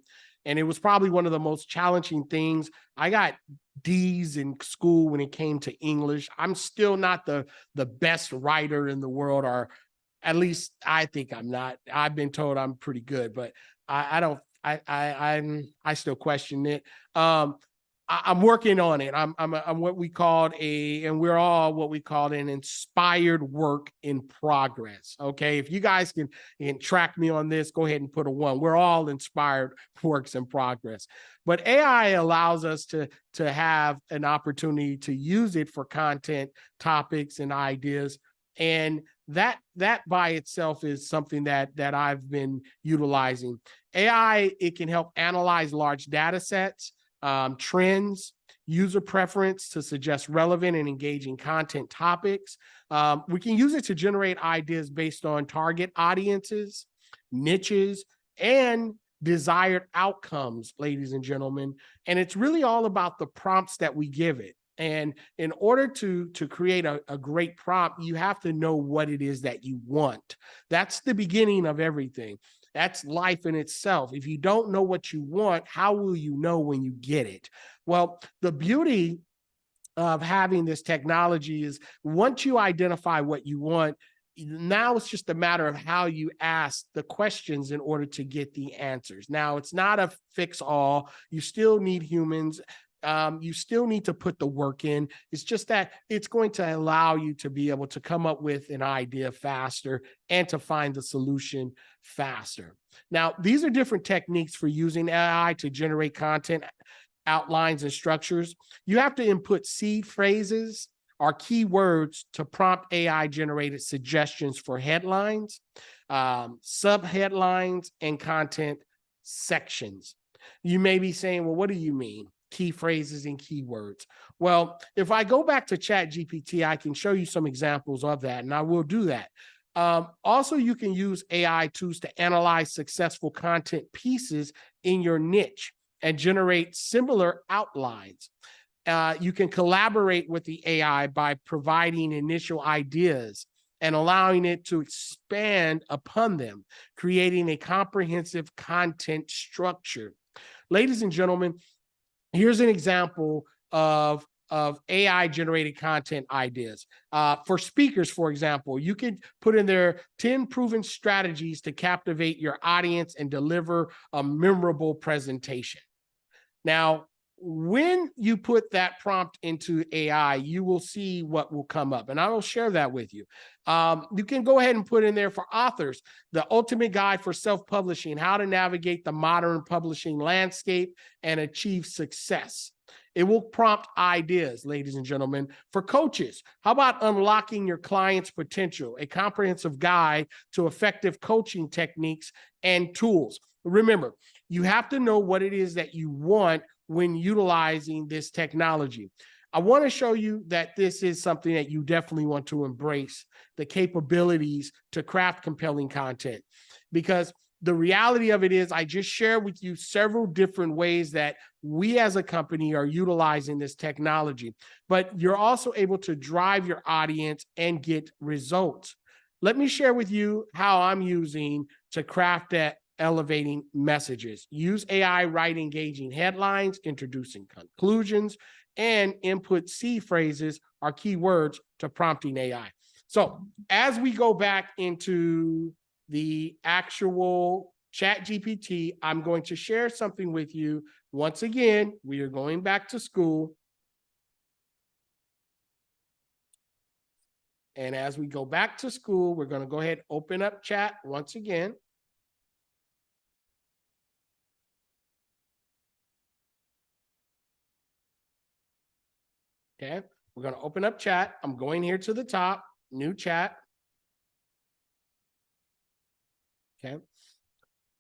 And it was probably one of the most challenging things. I got D's in school when it came to English. I'm still not the best writer in the world, or at least I think I'm not. I've been told I'm pretty good, but I don't. I still question it. I'm working on it. I'm what we called and we're all what we call an inspired work in progress. Okay, if you guys can track me on this, go ahead and put a 1. We're all inspired works in progress. But AI allows us to have an opportunity to use it for content, topics, and ideas. And that by itself is something that I've been utilizing. AI, it can help analyze large data sets, trends, user preference to suggest relevant and engaging content topics. We can use it to generate ideas based on target audiences, niches, and desired outcomes, ladies and gentlemen. And it's really all about the prompts that we give it. And in order to create a great prompt, you have to know what it is that you want. That's the beginning of everything. That's life in itself. If you don't know what you want, how will you know when you get it? Well, the beauty of having this technology is once you identify what you want, now it's just a matter of how you ask the questions in order to get the answers. Now, it's not a fix-all. You still need humans. You still need to put the work in. It's just that it's going to allow you to be able to come up with an idea faster and to find the solution faster. Now, these are different techniques for using AI to generate content, outlines, and structures. You have to input seed phrases or keywords to prompt AI-generated suggestions for headlines, sub-headlines, and content sections. You may be saying, well, what do you mean? Key phrases and keywords. Well, if I go back to ChatGPT, I can show you some examples of that, and I will do that. Also, you can use AI tools to analyze successful content pieces in your niche and generate similar outlines. You can collaborate with the AI by providing initial ideas and allowing it to expand upon them, creating a comprehensive content structure. Ladies and gentlemen, here's an example of AI-generated content ideas. For speakers, for example, you can put in there 10 proven strategies to captivate your audience and deliver a memorable presentation. Now, when you put that prompt into AI, you will see what will come up, and I will share that with you. You can go ahead and put in there for authors, the ultimate guide for self-publishing, how to navigate the modern publishing landscape and achieve success. It will prompt ideas, ladies and gentlemen. For coaches, how about unlocking your client's potential, a comprehensive guide to effective coaching techniques and tools. Remember, you have to know what it is that you want when utilizing this technology. I want to show you that this is something that you definitely want to embrace, the capabilities to craft compelling content. Because the reality of it is, I just shared with you several different ways that we as a company are utilizing this technology, but you're also able to drive your audience and get results. Let me share with you how I'm using to craft that elevating messages. Use AI, write engaging headlines, introducing conclusions, and input C phrases or keywords to prompting AI. So as we go back into the actual ChatGPT, I'm going to share something with you. Once again, we are going back to school. And as we go back to school, we're going to go ahead and open up chat once again. Okay, we're going to open up chat. I'm going here to the top, new chat. Okay.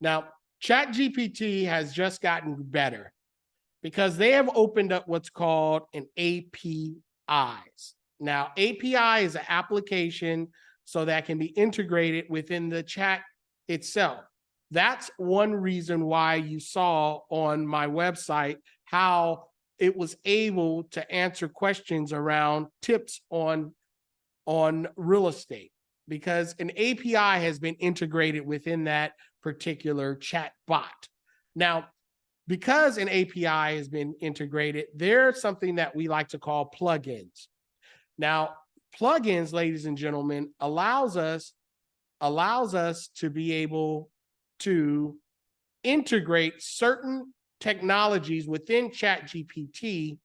Now, ChatGPT has just gotten better because they have opened up what's called an APIs. Now, API is an application so that can be integrated within the chat itself. That's one reason why you saw on my website how it was able to answer questions around tips on real estate, because an API has been integrated within that particular chat bot. Now, because an API has been integrated, there's something that we like to call plugins. Now, plugins, ladies and gentlemen, allows us to be able to integrate certain technologies within ChatGPT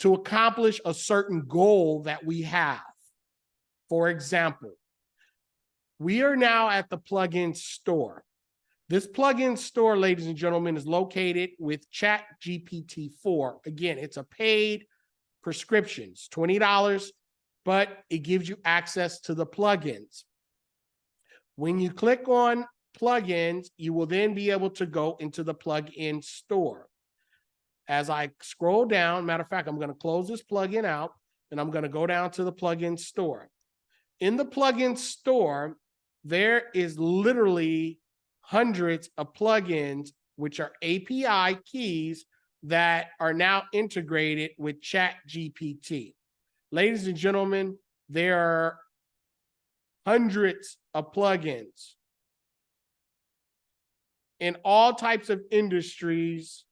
to accomplish a certain goal that we have. For example, we are now at the plugin store. This plugin store, ladies and gentlemen, is located with ChatGPT 4. Again, it's a paid prescription. It's $20, but it gives you access to the plugins. When you click on plugins, you will then be able to go into the plugin store. As I scroll down, matter of fact, I'm going to close this plugin out and I'm going to go down to the plugin store. In the plugin store, there is literally hundreds of plugins, which are API keys that are now integrated with ChatGPT. Ladies and gentlemen, there are hundreds of plugins in all types of industries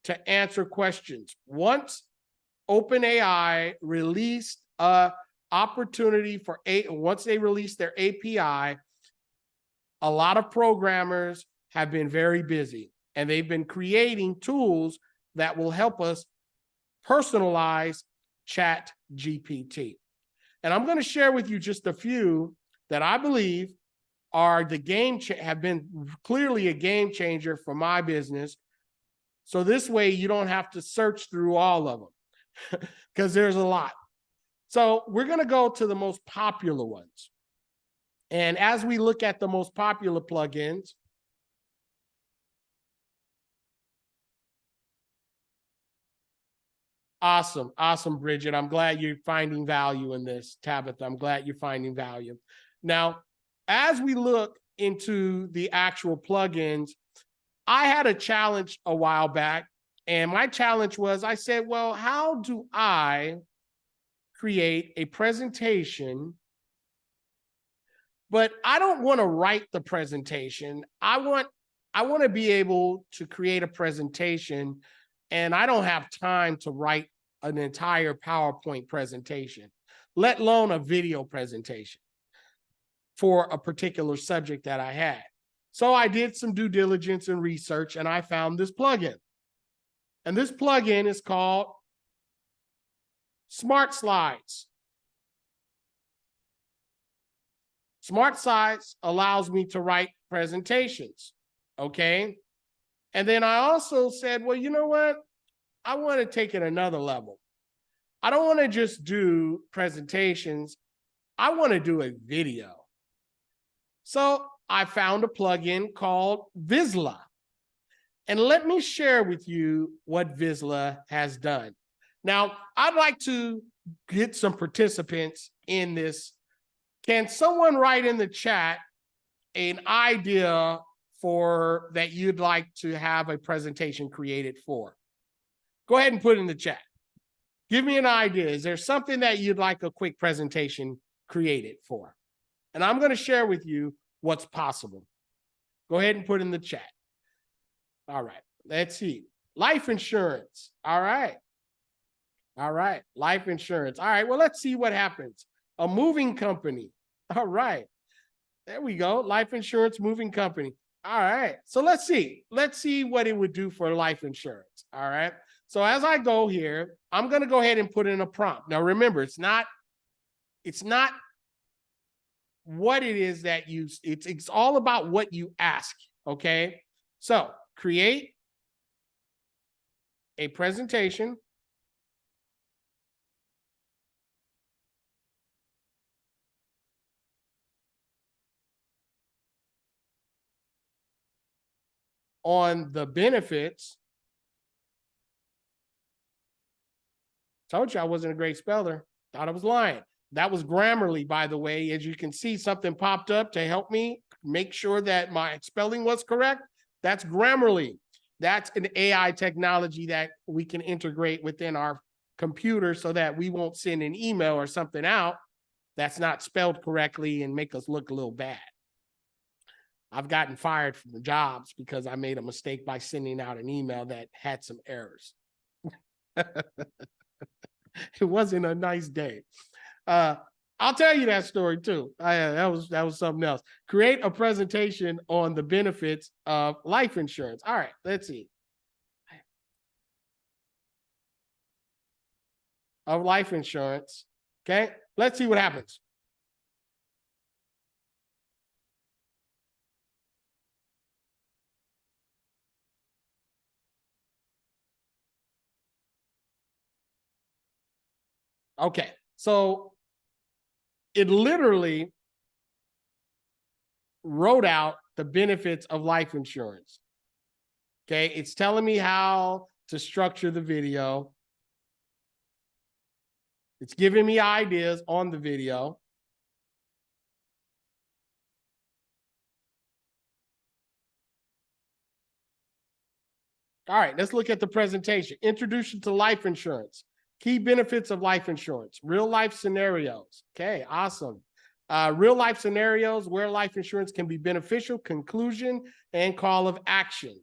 to answer questions. Once OpenAI released an opportunity for once they released their API, a lot of programmers have been very busy and they've been creating tools that will help us personalize ChatGPT. And I'm going to share with you just a few that I believe are have been clearly a game changer for my business. So this way you don't have to search through all of them because there's a lot. So we're going to go to the most popular ones. And as we look at the most popular plugins, awesome, Bridget. I'm glad you're finding value in this. Tabitha, I'm glad you're finding value. Now, as we look into the actual plugins, I had a challenge a while back, and my challenge was, I said, well, how do I create a presentation, but I don't want to write the presentation. I want to be able to create a presentation, and I don't have time to write an entire PowerPoint presentation, let alone a video presentation for a particular subject that I had. So I did some due diligence and research, and I found this plugin. And this plugin is called Smart Slides. Smart Slides allows me to write presentations, okay? And then I also said, well, you know what? I want to take it another level. I don't want to just do presentations. I want to do a video. So I found a plugin called Vizsla. And let me share with you what Vizsla has done. Now, I'd like to get some participants in this. Can someone write in the chat an idea for that you'd like to have a presentation created for? Go ahead and put it in the chat. Give me an idea. Is there something that you'd like a quick presentation created for? And I'm going to share with you what's possible. Go ahead and put in the chat. All right, let's see. Life insurance. All right. Life insurance. All right, well, let's see what happens. A moving company. All right. There we go. Life insurance, moving company. All right. So let's see. Let's see what it would do for life insurance. All right. So as I go here, I'm going to go ahead and put in a prompt. Now, remember, it's not what it is that you, it's all about what you ask. Okay. So create a presentation on the benefits. Told you I wasn't a great speller. Thought I was lying. That was Grammarly, by the way. As you can see, something popped up to help me make sure that my spelling was correct. That's Grammarly. That's an AI technology that we can integrate within our computer so that we won't send an email or something out that's not spelled correctly and make us look a little bad. I've gotten fired from jobs because I made a mistake by sending out an email that had some errors. It wasn't a nice day. I'll tell you that story too. That was something else. Create a presentation on the benefits of life insurance. All right, let's see. Of life insurance. Okay, let's see what happens. Okay, so it literally wrote out the benefits of life insurance. Okay, it's telling me how to structure the video. It's giving me ideas on the video. All right, let's look at the presentation. Introduction to life insurance. Key benefits of life insurance. Real life scenarios. Okay, awesome. Real life scenarios where life insurance can be beneficial. Conclusion and call of action.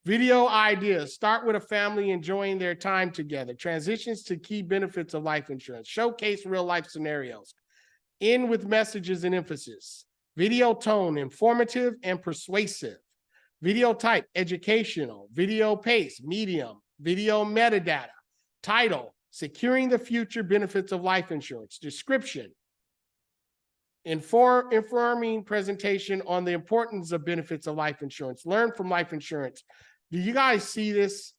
Video ideas. Start with a family enjoying their time together. Transitions to key benefits of life insurance. Showcase real life scenarios. End with messages and emphasis. Video tone, informative and persuasive. Video type, educational. Video pace, medium. Video metadata. Title, securing the future benefits of life insurance. Description, informing presentation on the importance of benefits of life insurance. Learn from life insurance. Do you guys see this?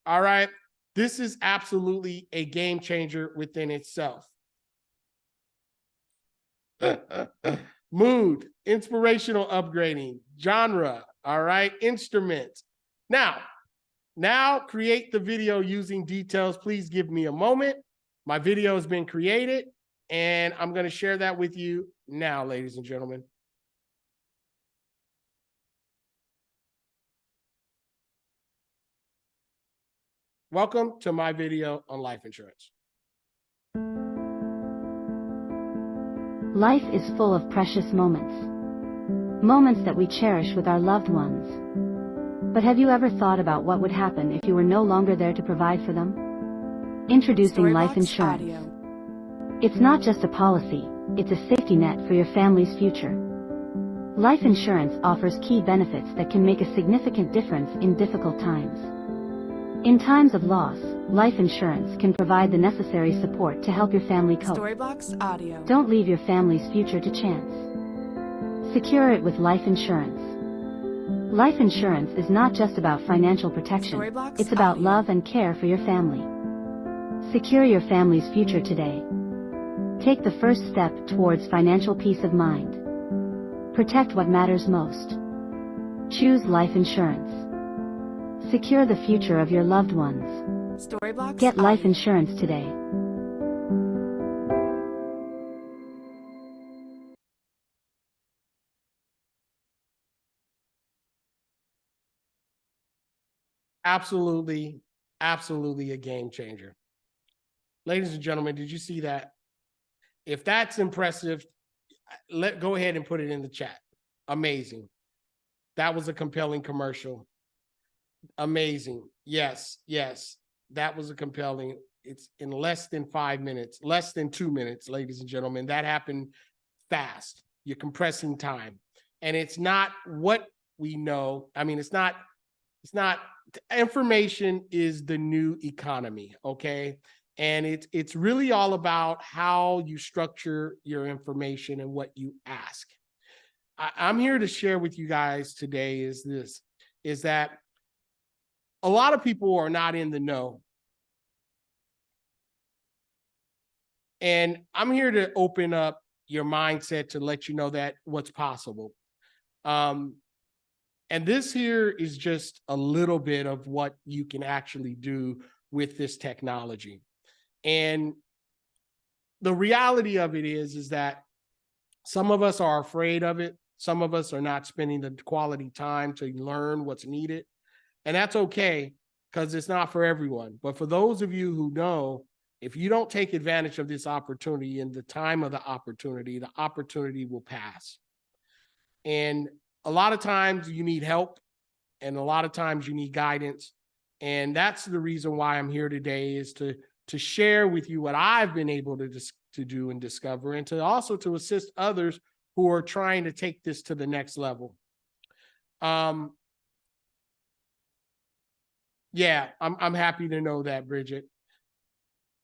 All right. This is absolutely a game changer within itself. Mood, inspirational upgrading, genre, all right, instruments. Now create the video using details. Please give me a moment. My video has been created, and I'm going to share that with you now, ladies and gentlemen. Welcome to my video on life insurance. Life is full of precious moments. Moments that we cherish with our loved ones. But have you ever thought about what would happen if you were no longer there to provide for them? Introducing life insurance. It's not just a policy, it's a safety net for your family's future. Life insurance offers key benefits that can make a significant difference in difficult times. In times of loss, life insurance can provide the necessary support to help your family cope. Storybox Audio. Don't leave your family's future to chance. Secure it with life insurance. Life insurance is not just about financial protection, Storybox it's about Audio. love and care for your family. Secure your family's future today. Take the first step towards financial peace of mind. Protect what matters most. Choose life insurance. Secure the future of your loved ones. Storybox Get life Audio. insurance today. Absolutely, absolutely a game changer. Ladies and gentlemen, did you see that? If that's impressive, go ahead and put it in the chat. Amazing. That was a compelling commercial. Amazing. Yes, that was a compelling. It's in less than 5 minutes, less than 2 minutes, ladies and gentlemen. That happened fast. You're compressing time. And it's not what we know. I mean, it's not, information is the new economy, okay? And it's really all about how you structure your information and what you ask. I'm here to share with you guys today is that a lot of people are not in the know. And I'm here to open up your mindset to let you know that what's possible. And this here is just a little bit of what you can actually do with this technology. And the reality of it is that some of us are afraid of it. Some of us are not spending the quality time to learn what's needed. And that's okay, because it's not for everyone. But for those of you who know, if you don't take advantage of this opportunity in the time of the opportunity will pass. And a lot of times you need help, and a lot of times you need guidance. And that's the reason why I'm here today, is to share with you what I've been able to do and discover, and to also to assist others who are trying to take this to the next level. Yeah, I'm happy to know that, Bridget.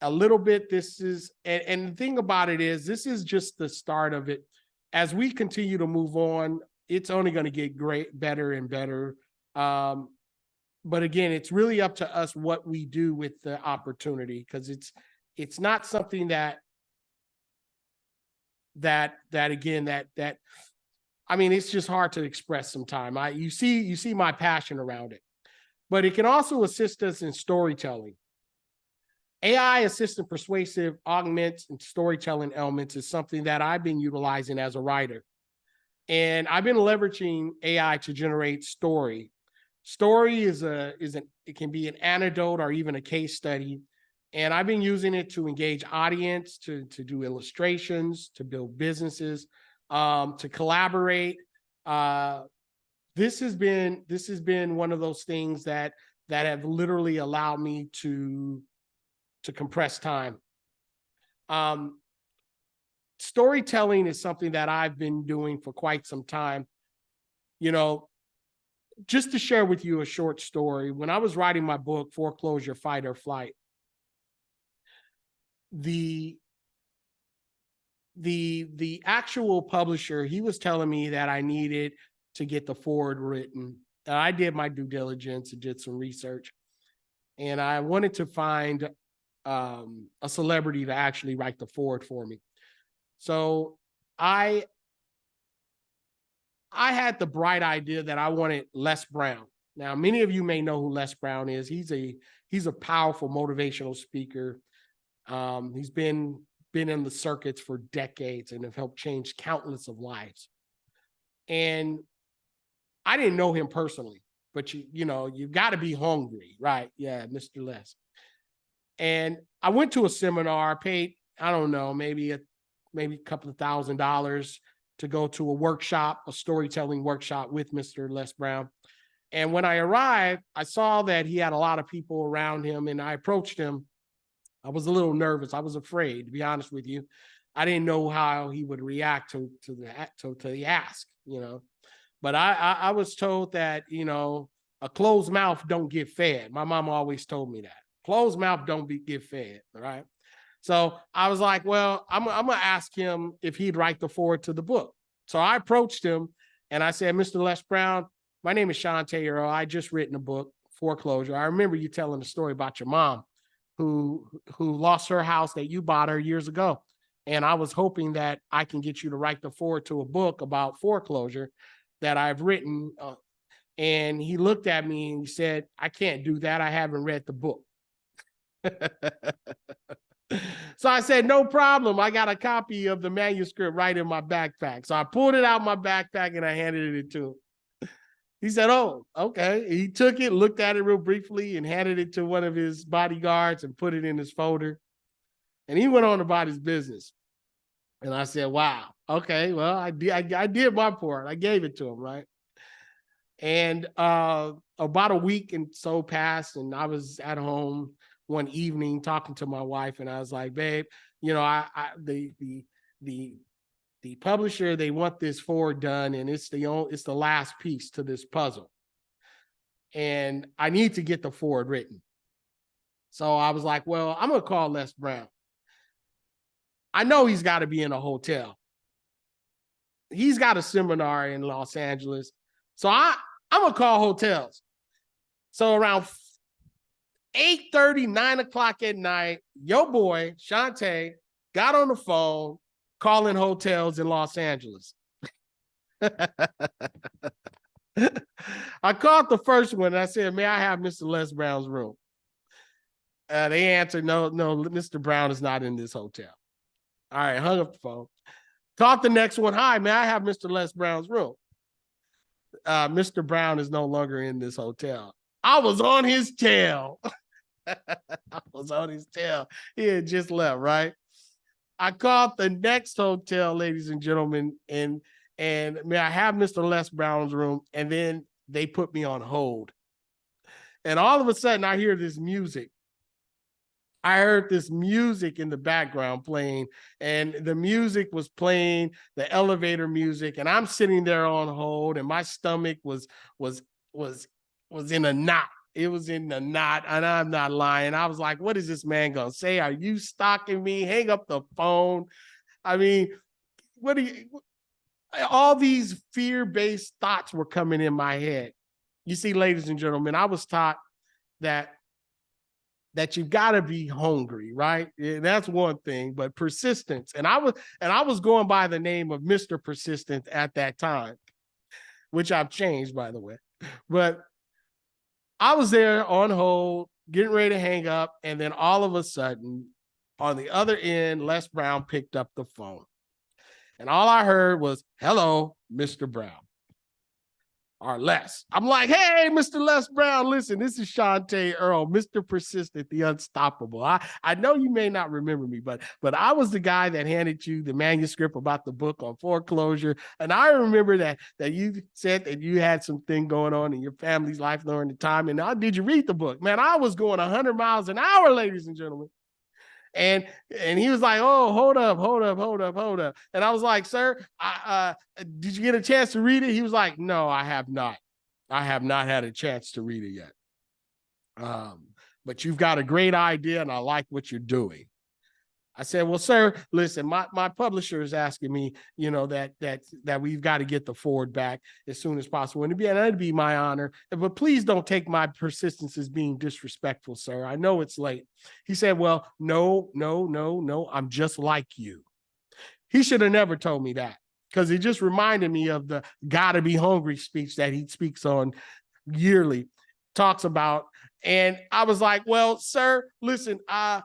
A little bit, this is, and the thing about it is, this is just the start of it. As we continue to move on, it's only going to get better and better. But again, it's really up to us what we do with the opportunity, because it's not something that I mean, it's just hard to express sometimes. You see my passion around it, but it can also assist us in storytelling. AI assistant persuasive augments and storytelling elements is something that I've been utilizing as a writer. And I've been leveraging AI to generate story. Story it can be an anecdote or even a case study. And I've been using it to engage audience, to do illustrations, to build businesses, to collaborate. This has been one of those things that have literally allowed me to compress time. Storytelling is something that I've been doing for quite some time. You know, just to share with you a short story, when I was writing my book, Foreclosure, Fight or Flight, the actual publisher, he was telling me that I needed to get the foreword written. I did my due diligence and did some research, and I wanted to find a celebrity to actually write the foreword for me. So I had the bright idea that I wanted Les Brown. Now, many of you may know who Les Brown is. He's a powerful motivational speaker. He's been in the circuits for decades and have helped change countless of lives. And I didn't know him personally, but you got to be hungry, right? Yeah, Mr. Les. And I went to a seminar, paid, I don't know, maybe a couple of $1,000 to go to a workshop, a storytelling workshop with Mr. Les Brown. And when I arrived, I saw that he had a lot of people around him, and I approached him. I was a little nervous. I was afraid, to be honest with you. I didn't know how he would react to the ask, But I was told that, a closed mouth don't get fed. My mom always told me that. Closed mouth don't get fed, all right? So I was like, well, I'm going to ask him if he'd write the foreword to the book. So I approached him and I said, Mr. Les Brown, my name is Shantae Earl. I just written a book, Foreclosure. I remember you telling the story about your mom who lost her house that you bought her years ago. And I was hoping that I can get you to write the foreword to a book about foreclosure that I've written. And he looked at me and he said, I can't do that. I haven't read the book. So I said, no problem. I got a copy of the manuscript right in my backpack. So I pulled it out of my backpack and I handed it to him. He said, oh, okay. He took it, looked at it real briefly, and handed it to one of his bodyguards and put it in his folder. And he went on about his business. And I said, wow, okay, well, I did my part. I gave it to him, right? And about a week and so passed, and I was at home one evening talking to my wife, and I was like, babe, the publisher, they want this foreword done, and it's the last piece to this puzzle. And I need to get the foreword written. So I was like, well, I'm going to call Les Brown. I know he's got to be in a hotel. He's got a seminar in Los Angeles. So I'm going to call hotels. So around 8:30, 9 o'clock at night, your boy, Shantae, got on the phone calling hotels in Los Angeles. I called the first one and I said, may I have Mr. Les Brown's room? They answered, no, Mr. Brown is not in this hotel. All right, hung up the phone. Called the next one. Hi, may I have Mr. Les Brown's room? Mr. Brown is no longer in this hotel. I was on his tail. I was on his tail. He had just left, right? I called the next hotel, ladies and gentlemen, and And man, I have Mr. Les Brown's room, and then they put me on hold. And all of a sudden, I hear this music. I heard this music in the background playing, and the music was playing the elevator music, and I'm sitting there on hold, and my stomach was in a knot. It was in a knot, and I'm not lying. I was like, what is this man gonna say? Are you stalking me? Hang up the phone. I mean, what do you, all these fear-based thoughts were coming in my head. You see, ladies and gentlemen, I was taught that you've got to be hungry, right? And that's one thing, but persistence. And I was going by the name of Mr. Persistent at that time, which I've changed, by the way. But I was there on hold, getting ready to hang up, and then all of a sudden, on the other end, Les Brown picked up the phone. And all I heard was, "Hello, Mr. Brown." Or Les. I'm like, "Hey, Mr. Les Brown, listen, this is Shantae Earl, Mr. Persistent, the Unstoppable. I know you may not remember me, but I was the guy that handed you the manuscript about the book on foreclosure. And I remember that you said that you had something going on in your family's life during the time. And did you read the book? Man, I was going 100 miles an hour, ladies and gentlemen. And he was like, "Oh, hold up. And I was like, "Sir, did you get a chance to read it?" He was like, "No, I have not. I have not had a chance to read it yet. But you've got a great idea, and I like what you're doing." I said, "Well, sir, listen, my publisher is asking me, that we've got to get the forward back as soon as possible. And it'd be my honor. But please don't take my persistence as being disrespectful, sir. I know it's late." He said, "Well, no, I'm just like you." He should have never told me that, because it just reminded me of the "gotta be hungry" speech that he speaks on yearly, talks about. And I was like, "Well, sir, listen, my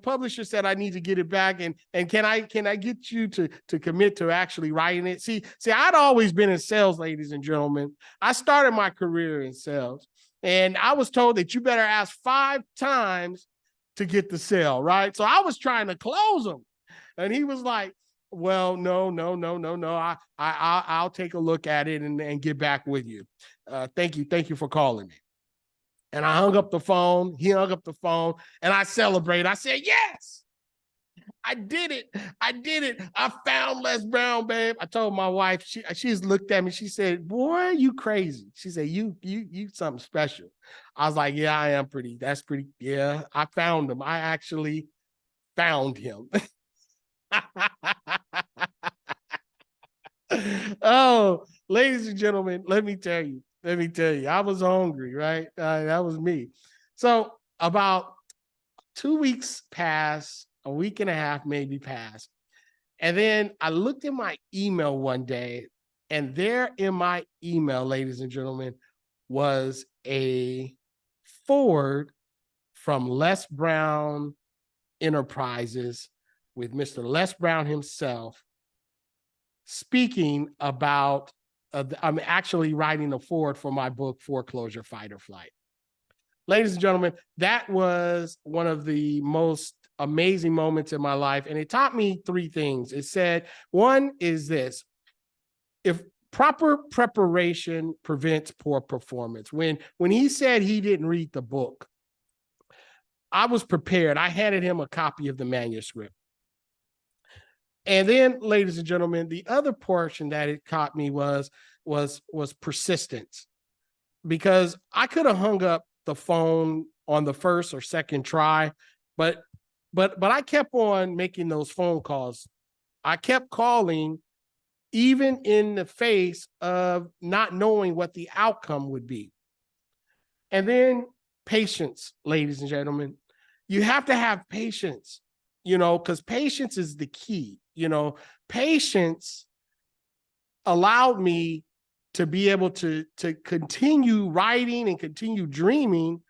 publisher said I need to get it back, and can I get you to commit to actually writing it?" See, I'd always been in sales, ladies and gentlemen. I started my career in sales, and I was told that you better ask 5 times to get the sale, right? So I was trying to close them, and he was like, "Well, no. I'll take a look at it and get back with you. Thank you for calling me." And I hung up the phone. He hung up the phone, and I celebrated. I said, "Yes, I did it. I found Les Brown, babe." I told my wife. She's looked at me. She said, "Boy, you crazy." She said, you something special." I was like, "Yeah, I am pretty. That's pretty. Yeah, I found him. I actually found him." Oh, ladies and gentlemen, let me tell you, I was hungry, right? That was me. So about 2 weeks passed, a week and a half maybe passed. And then I looked at my email one day, and there in my email, ladies and gentlemen, was a forward from Les Brown Enterprises with Mr. Les Brown himself, speaking about, I'm actually writing a forward for my book, Foreclosure Fight or Flight. Ladies and gentlemen, that was one of the most amazing moments in my life. And it taught me 3 things. It said, one is this: if proper preparation prevents poor performance. When he said he didn't read the book, I was prepared. I handed him a copy of the manuscript. And then, ladies and gentlemen, the other portion that it taught me was persistence, because I could have hung up the phone on the first or second try, but I kept on making those phone calls. I kept calling, even in the face of not knowing what the outcome would be. And then patience, ladies and gentlemen. You have to have patience, because patience is the key. Patience allowed me to be able to continue writing and continue dreaming,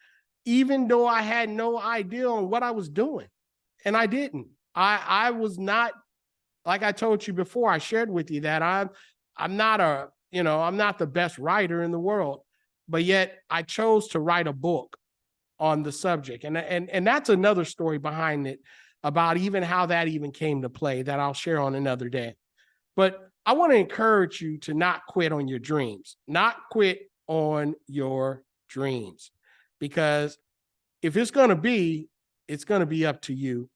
even though I had no idea on what I was doing. And I didn't. I was not, like I told you before, I shared with you that I'm not I'm not the best writer in the world, but yet I chose to write a book on the subject. And that's another story behind it, about even how that even came to play, that I'll share on another day. But I want to encourage you to not quit on your dreams, not quit on your dreams, because if it's going to be, it's going to be up to you.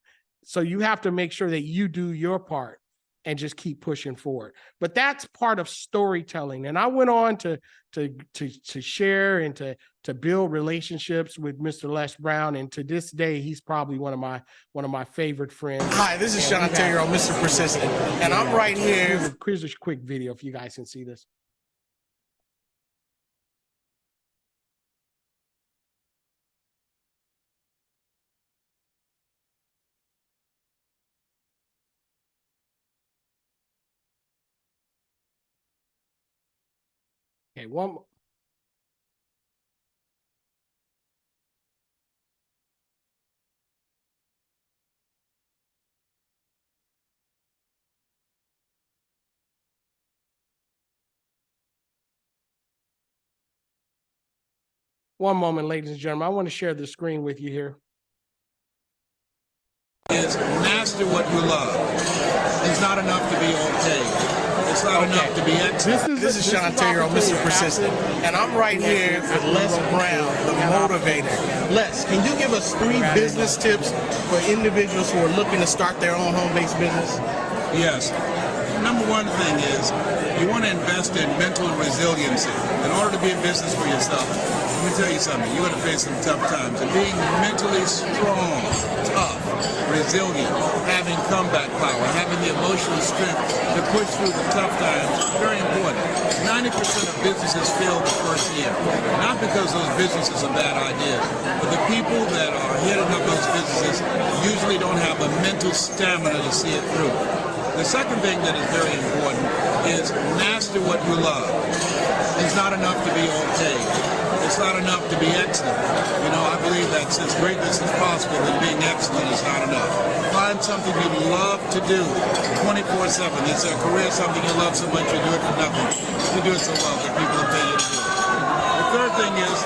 So you have to make sure that you do your part and just keep pushing forward. But that's part of storytelling. And I went on to share and to build relationships with Mr. Les Brown. And to this day, he's probably one of my favorite friends. Hi, this is Sean Taylor on Mr. Persistent, and I'm right here. Here's a quick video if you guys can see this. Okay, one moment, ladies and gentlemen. I want to share the screen with you here. Is master what you love. It's not enough to be okay. It's not enough to be excellent. This is Sean Taylor on Mr. Persistent, and I'm right here with Les Brown, the motivator. Les, can you give us 3 business tips for individuals who are looking to start their own home-based business? Yes. Number one thing is you want to invest in mental resiliency. In order to be in business for yourself, let me tell you something. You're going to face some tough times. And being mentally strong, tough, resilient, having comeback power, having the emotional strength to push through the tough times, very important. 90% of businesses fail the first year. Not because those businesses are bad ideas, but the people that are heading up those businesses usually don't have the mental stamina to see it through. The second thing that is very important is master what you love. It's not enough to be okay. It's not enough to be excellent. You know, I believe that since greatness is possible, then being excellent is not enough. Find something you love to do 24/7. It's a career, something you love so much you do it for nothing. You do it so well that people will pay you to do it. The third thing is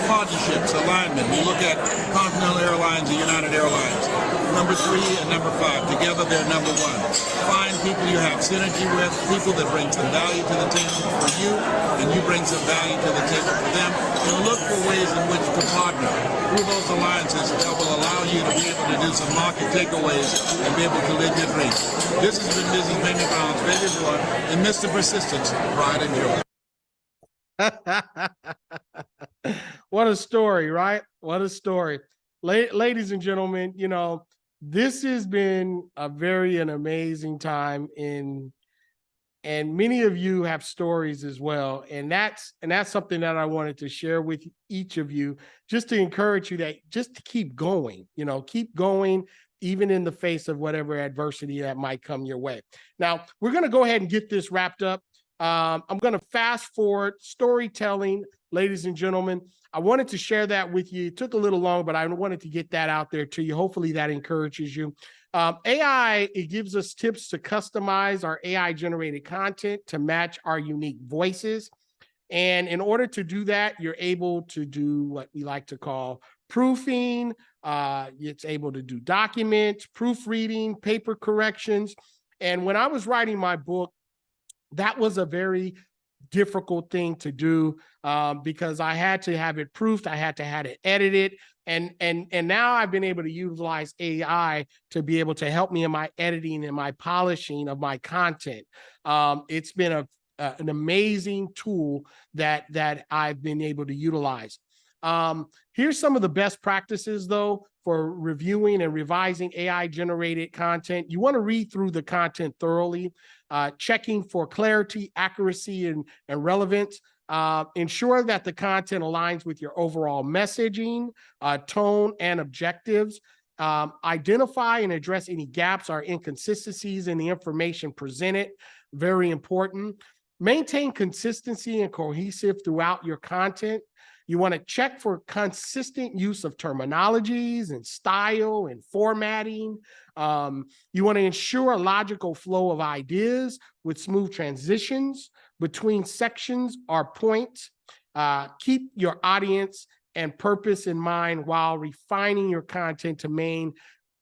partnerships, alignment. You look at Continental Airlines and United Airlines. Number 3 and number 5, together they're number 1. Find people you have synergy with, people that bring some value to the table for you, and you bring some value to the table for them, and look for ways in which to partner. Through those alliances that will allow you to be able to do some market takeaways and be able to live your dreams. This has been Mrs. Mamie Brown's favorite one, and Mr. Persistence, Pride and Joy. What a story, right? What a story. Ladies and gentlemen, you know, this has been an amazing time and many of you have stories as well. And that's something that I wanted to share with each of you, just to encourage you that just to keep going, you know, keep going, even in the face of whatever adversity that might come your way. Now, we're going to go ahead and get this wrapped up. I'm going to fast forward storytelling, ladies and gentlemen. I wanted to share that with you. It took a little long, but I wanted to get that out there to you. Hopefully that encourages you. AI, it gives us tips to customize our AI-generated content to match our unique voices. And in order to do that, you're able to do what we like to call proofing. It's able to do documents, proofreading, paper corrections. And when I was writing my book, that was a very difficult thing to do because I had to have it proofed, I had to have it edited, and now I've been able to utilize AI to be able to help me in my editing and my polishing of my content. It's been an amazing tool that I've been able to utilize. Here's some of the best practices, though, for reviewing and revising AI-generated content. You want to read through the content thoroughly, checking for clarity, accuracy, and relevance. Ensure that the content aligns with your overall messaging, tone, and objectives. Identify and address any gaps or inconsistencies in the information presented. Very important. Maintain consistency and cohesive throughout your content. You want to check for consistent use of terminologies and style and formatting. You want to ensure a logical flow of ideas with smooth transitions between sections or points. Keep your audience and purpose in mind while refining your content to maintain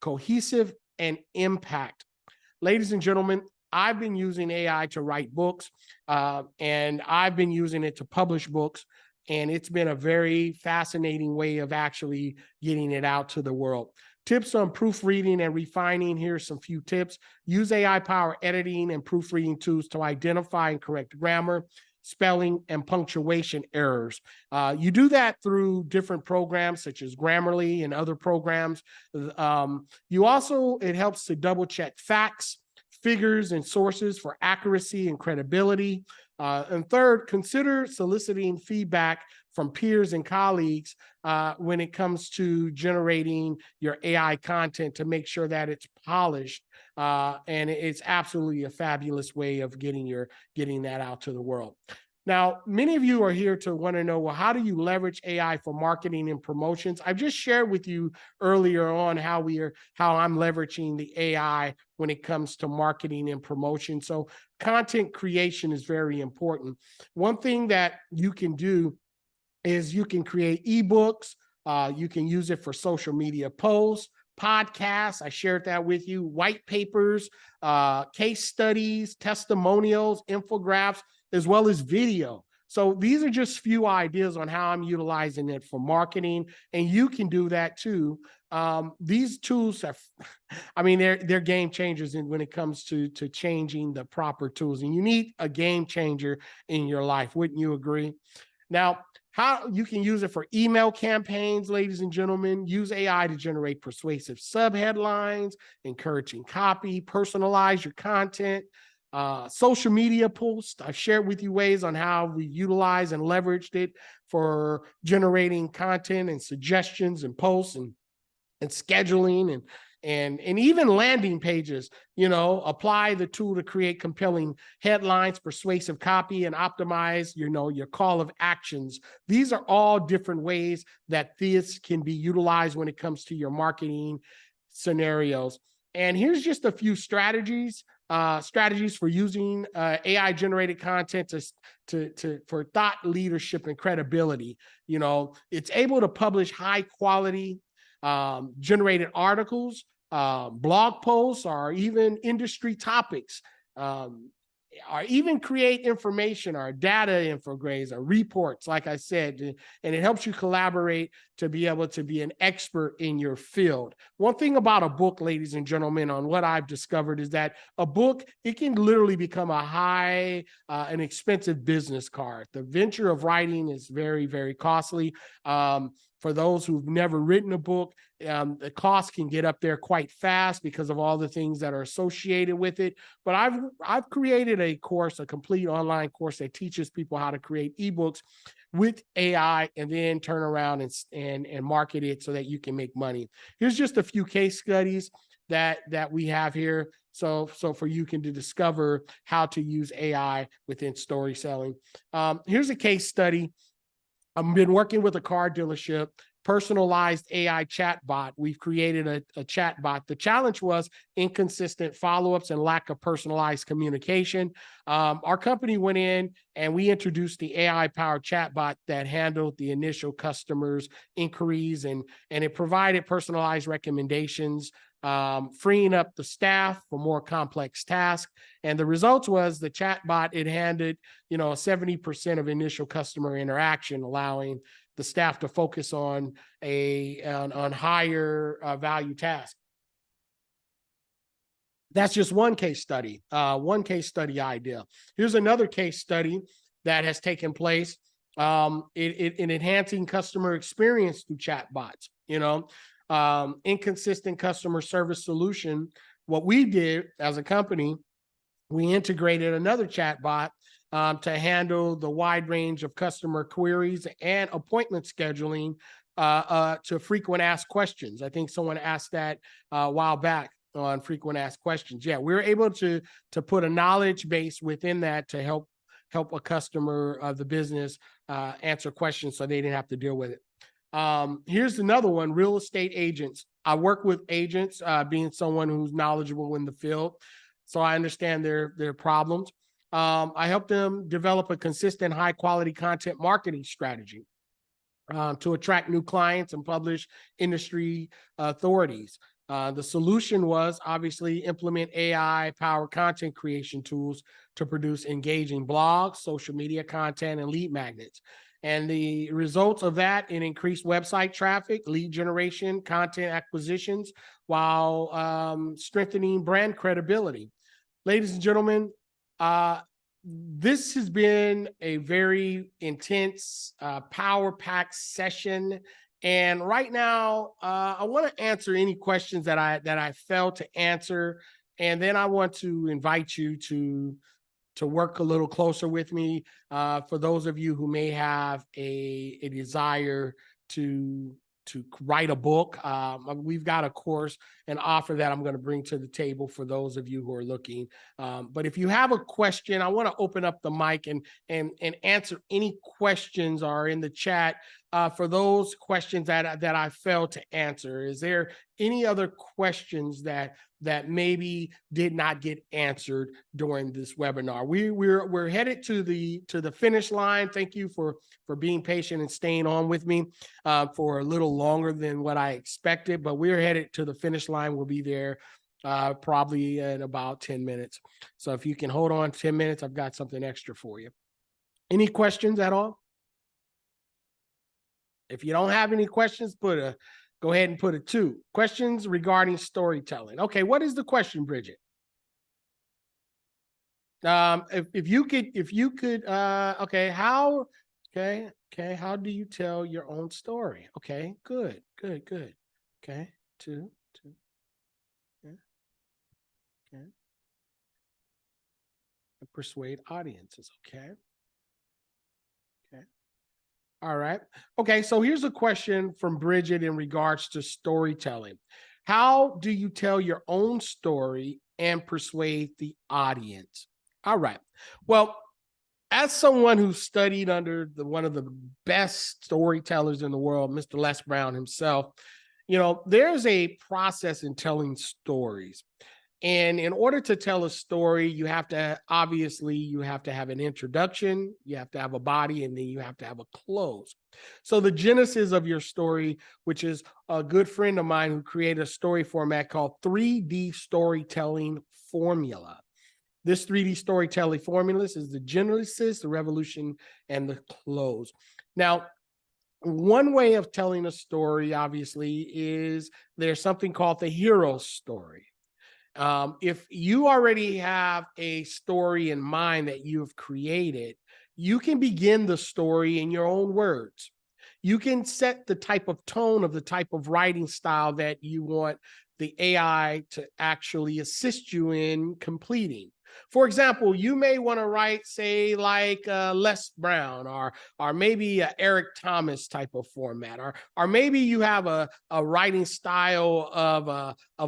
cohesive and impact. Ladies and gentlemen, I've been using AI to write books, and I've been using it to publish books. And it's been a very fascinating way of actually getting it out to the world. Tips on proofreading and refining. Here's some few tips. Use AI-powered editing and proofreading tools to identify and correct grammar, spelling, and punctuation errors. You do that through different programs such as Grammarly and other programs. It helps to double check facts, figures, and sources for accuracy and credibility. And third, consider soliciting feedback from peers and colleagues when it comes to generating your AI content to make sure that it's polished. And it's absolutely a fabulous way of getting that out to the world. Now, many of you are here to want to know, well, how do you leverage AI for marketing and promotions? I've just shared with you earlier on how I'm leveraging the AI when it comes to marketing and promotion. So content creation is very important. One thing that you can do is you can create ebooks. You can use it for social media posts, podcasts. I shared that with you, white papers, case studies, testimonials, infographics, as well as video. So these are just few ideas on how I'm utilizing it for marketing, and you can do that too. These tools they're game changers when it comes to changing the proper tools, and you need a game changer in your life. Wouldn't you agree? Now, how you can use it for email campaigns, ladies and gentlemen. Use AI to generate persuasive subheadlines, encouraging copy, personalize your content. Social media posts. I've shared with you ways on how we utilize and leveraged it for generating content and suggestions and posts and scheduling and even landing pages. Apply the tool to create compelling headlines, persuasive copy, and optimize your call of actions. These are all different ways that this can be utilized when it comes to your marketing scenarios. And here's just a few strategies for using AI generated content for thought leadership and credibility. It's able to publish high quality generated articles, blog posts, or even industry topics, or even create information or data infographics or reports, like I said, and it helps you collaborate to be able to be an expert in your field. One thing about a book, ladies and gentlemen, on what I've discovered is that a book, it can literally become an expensive business card. The venture of writing is very, very costly. For those who've never written a book, the cost can get up there quite fast because of all the things that are associated with it. But I've created a complete online course that teaches people how to create ebooks with AI and then turn around and market it so that you can make money. Here's just a few case studies that we have here. So for you can discover how to use AI within story selling. Here's a case study. I've been working with a car dealership, personalized AI chatbot. We've created a chatbot. The challenge was inconsistent follow-ups and lack of personalized communication. Our company went in and we introduced the AI-powered chatbot that handled the initial customers' inquiries, and it provided personalized recommendations, freeing up the staff for more complex tasks. And the results was the chatbot, it handled 70% of initial customer interaction, allowing the staff to focus on higher value tasks. That's just one case study idea. Here's another case study that has taken place in enhancing customer experience through chatbots. Inconsistent customer service solution. What we did as a company, we integrated another chatbot to handle the wide range of customer queries and appointment scheduling to frequent asked questions. I think someone asked that a while back on frequent asked questions. Yeah, we're able to put a knowledge base within that to help a customer of the business answer questions so they didn't have to deal with it. Here's another one, real estate agents. I work with agents, being someone who's knowledgeable in the field, so I understand their problems. I help them develop a consistent, high quality content marketing strategy to attract new clients and publish industry authorities. The solution was obviously implement AI-powered content creation tools to produce engaging blogs, social media content, and lead magnets. And the results of that in increased website traffic, lead generation, content acquisitions, while strengthening brand credibility. Ladies and gentlemen, this has been a very intense, power-packed session. And right now, I want to answer any questions that I failed to answer, and then I want to invite you to work a little closer with me. For those of you who may have a desire to write a book, we've got a course, an offer that I'm going to bring to the table for those of you who are looking. But if you have a question, I want to open up the mic and answer any questions are in the chat. For those questions that I failed to answer, is there any other questions that maybe did not get answered during this webinar? We're headed to the finish line. Thank you for being patient and staying on with me for a little longer than what I expected, but we're headed to the finish line. We'll be there probably in about 10 minutes. So if you can hold on 10 minutes, I've got something extra for you. Any questions at all? If you don't have any questions, go ahead and put a 2. Questions regarding storytelling. Okay, what is the question, Bridget? If you could, okay, how do you tell your own story? Okay, good. Okay, 2. Okay. And persuade audiences. Okay. All right. Okay, so here's a question from Bridget in regards to storytelling. How do you tell your own story and persuade the audience? All right. Well, as someone who studied under one of the best storytellers in the world, Mr. Les Brown himself, there's a process in telling stories. And in order to tell a story, you have to have an introduction, you have to have a body, and then you have to have a close. So the genesis of your story, which is a good friend of mine who created a story format called 3D storytelling formula. This 3D storytelling formula is the genesis, the revolution, and the close. Now, one way of telling a story, obviously, is there's something called the hero story. If you already have a story in mind that you have created, you can begin the story in your own words. You can set the type of tone of the type of writing style that you want the AI to actually assist you in completing. For example, you may want to write, say, like Les Brown or maybe Eric Thomas type of format, or maybe you have a writing style of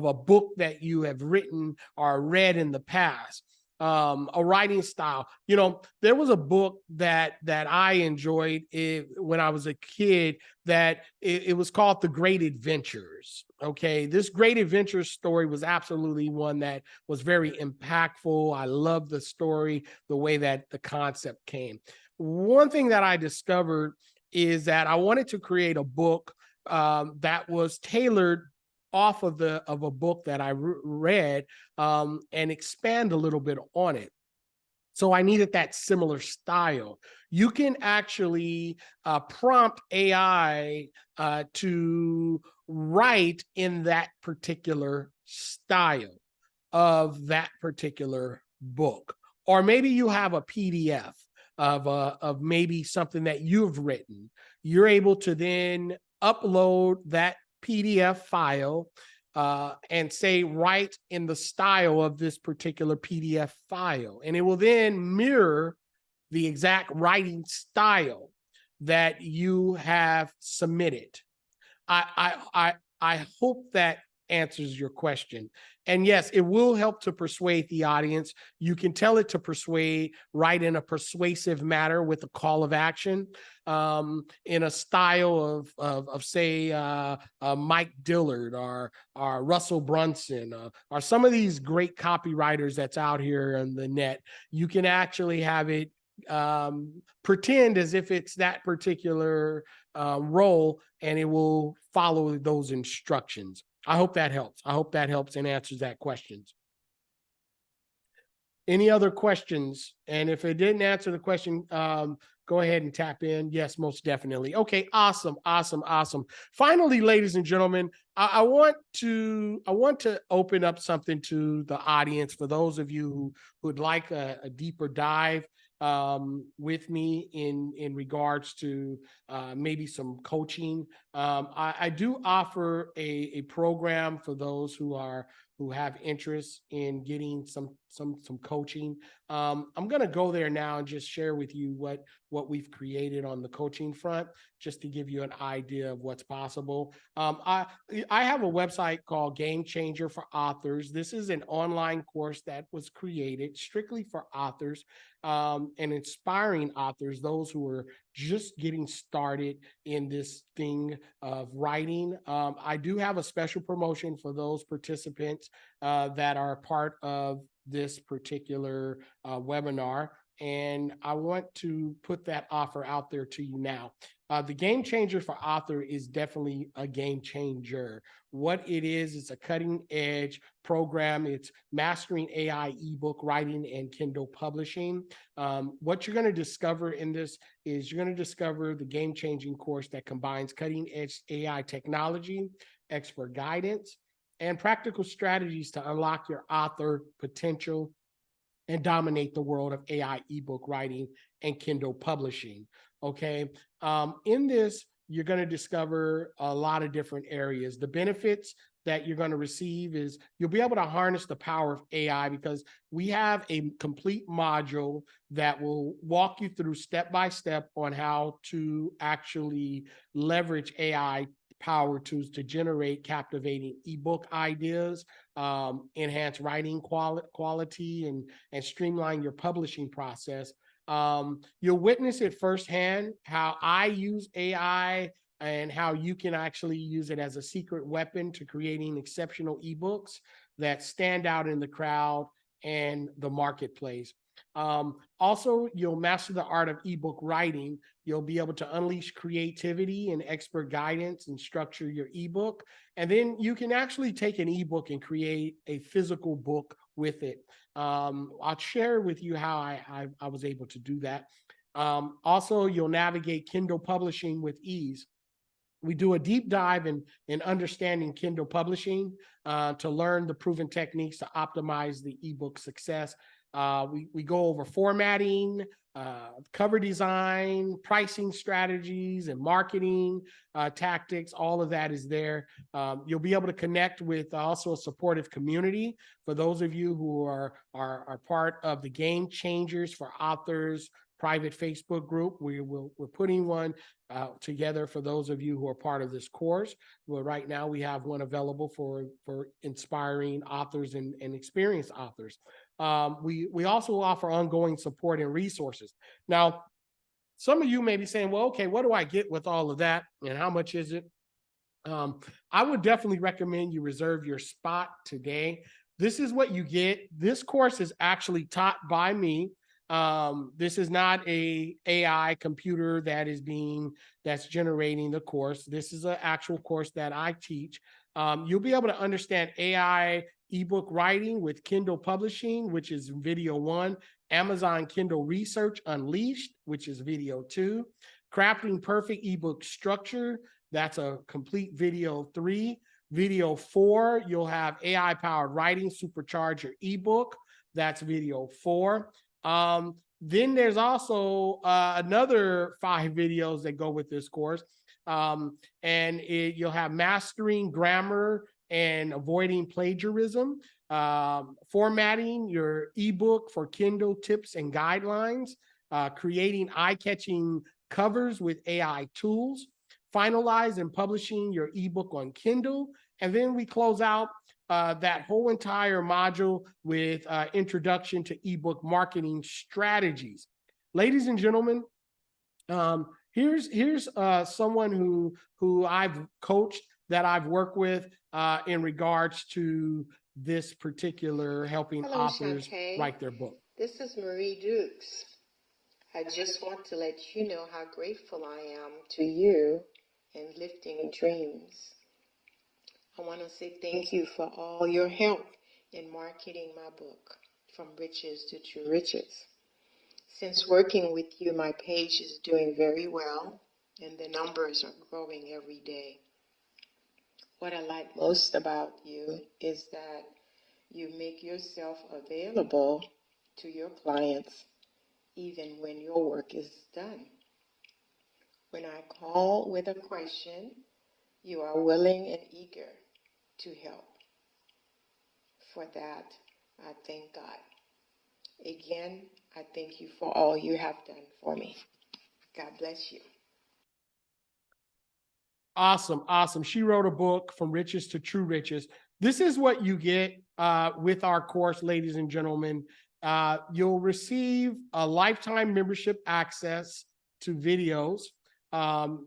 a book that you have written or read in the past. A writing style. There was a book that I enjoyed when I was a kid that it was called The Great Adventures. Okay, this Great Adventures story was absolutely one that was very impactful. I love the story, the way that the concept came. One thing that I discovered is that I wanted to create a book that was tailored off of a book that I read and expand a little bit on it. So I needed that similar style. You can actually prompt AI to write in that particular style of that particular book. Or maybe you have a PDF of maybe something that you've written. You're able to then upload that PDF file and say, write in the style of this particular PDF file. And it will then mirror the exact writing style that you have submitted. I hope that answers your question. And yes, it will help to persuade the audience. You can tell it to persuade, write in a persuasive manner with a call of action, in a style of say, Mike Dillard or Russell Brunson or some of these great copywriters that's out here on the net. You can actually have it pretend as if it's that particular role, and it will follow those instructions. I hope that helps. I hope that helps and answers that question. Any other questions? And if it didn't answer the question, go ahead and tap in. Yes, most definitely. Okay, awesome. Finally, ladies and gentlemen, I want to open up something to the audience for those of you who would like a deeper dive with me in regards to maybe some coaching. I do offer a program for those who have interest in getting some coaching. I'm going to go there now and just share with you what we've created on the coaching front, just to give you an idea of what's possible. I have a website called Game Changer for Authors. This is an online course that was created strictly for authors and inspiring authors, those who are just getting started in this thing of writing. I do have a special promotion for those participants that are part of this particular webinar, and I want to put that offer out there to you now. The Game Changer for Author is definitely a game changer. What it is a cutting edge program. It's mastering AI ebook writing and Kindle publishing. What you're going to discover in this is you're going to discover the game changing course that combines cutting edge AI technology, expert guidance, and practical strategies to unlock your author potential and dominate the world of AI ebook writing and Kindle publishing. Okay. In this, you're going to discover a lot of different areas. The benefits that you're going to receive is you'll be able to harness the power of AI, because we have a complete module that will walk you through step by step on how to actually leverage AI power tools to generate captivating ebook ideas, enhance writing quality, and streamline your publishing process. You'll witness it firsthand how I use AI and how you can actually use it as a secret weapon to creating exceptional ebooks that stand out in the crowd and the marketplace. Also, you'll master the art of ebook writing. You'll be able to unleash creativity and expert guidance and structure your ebook. And then you can actually take an ebook and create a physical book with it. I'll share with you how I was able to do that. Also, you'll navigate Kindle publishing with ease. We do a deep dive in understanding Kindle publishing to learn the proven techniques to optimize the ebook success. We go over formatting, cover design, pricing strategies, and marketing tactics. All of that is there. You'll be able to connect with also a supportive community. For those of you who are part of the Game Changers for Authors private Facebook group, we're putting one together for those of you who are part of this course. Well, right now we have one available for inspiring authors and experienced authors. We also offer ongoing support and resources. Now, some of you may be saying, well, okay, what do I get with all of that and how much is it? I would definitely recommend you reserve your spot today. This is what you get. This course is actually taught by me. This is not a AI computer that's generating the course. This is an actual course that I teach. You'll be able to understand AI ebook writing with Kindle publishing, which is video 1, Amazon Kindle Research Unleashed, which is video 2, crafting perfect ebook structure. That's a complete video 3. Video 4, you'll have AI powered writing, supercharge your ebook. That's video 4. Then there's also another 5 videos that go with this course. You'll have mastering grammar and avoiding plagiarism, formatting your ebook for Kindle tips and guidelines, creating eye-catching covers with AI tools, finalize and publishing your ebook on Kindle. And then we close out that whole entire module with introduction to ebook marketing strategies. Ladies and gentlemen, here's someone who I've coached, that I've worked with in regards to this particular helping authors write their book. This is Marie Dukes. I just want to let you know how grateful I am to you and Lifting Dreams. I want to say thank you for all your help in marketing my book, From Riches to True Riches. Since working with you, my page is doing very well, and the numbers are growing every day. What I like most about you is that you make yourself available to your clients even when your work is done. When I call with a question, you are willing and eager to help. For that, I thank God. Again, I thank you for all you have done for me. God bless you. Awesome, awesome. She wrote a book, From Riches to True Riches. This is what you get with our course, ladies and gentlemen. You'll receive a lifetime membership access to videos.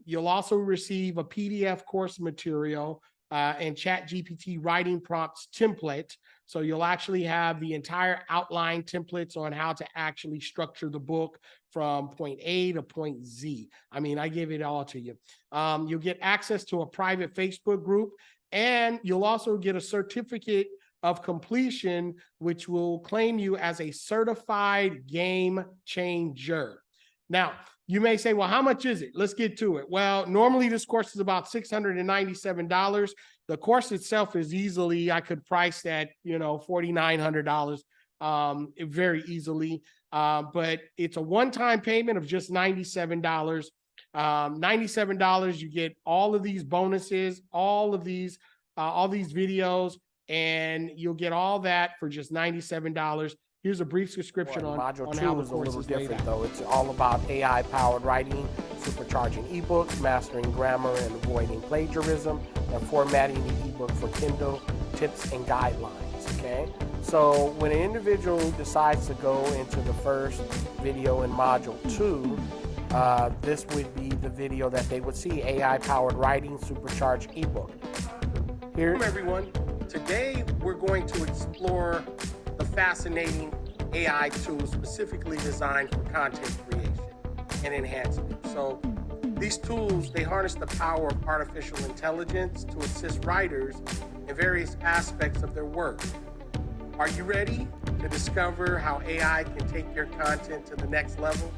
You'll also receive a PDF course material and ChatGPT writing prompts template. So you'll actually have the entire outline templates on how to actually structure the book from point A to point Z. I mean, I give it all to you. You'll get access to a private Facebook group, and you'll also get a certificate of completion, which will claim you as a certified game changer. Now, you may say, well, how much is it? Let's get to it. Well, normally this course is about $697. The course itself is easily, I could price that, $4,900 very easily. But it's a one-time payment of just $97. $97, you get all of these bonuses, all these videos, and you'll get all that for just $97. Here's a brief description on Module on 2 how the is a course little is laid different, out. though. It's all about AI-powered writing, supercharging ebooks, mastering grammar and avoiding plagiarism, and formatting the ebook for Kindle tips and guidelines, okay? So when an individual decides to go into the first video in Module 2, this would be the video that they would see, AI-powered writing, supercharged ebook. Welcome, everyone. Today, we're going to explore the fascinating AI tools specifically designed for content creation and enhancement. So these tools, they harness the power of artificial intelligence to assist writers in various aspects of their work. Are you ready to discover how AI can take your content to the next level?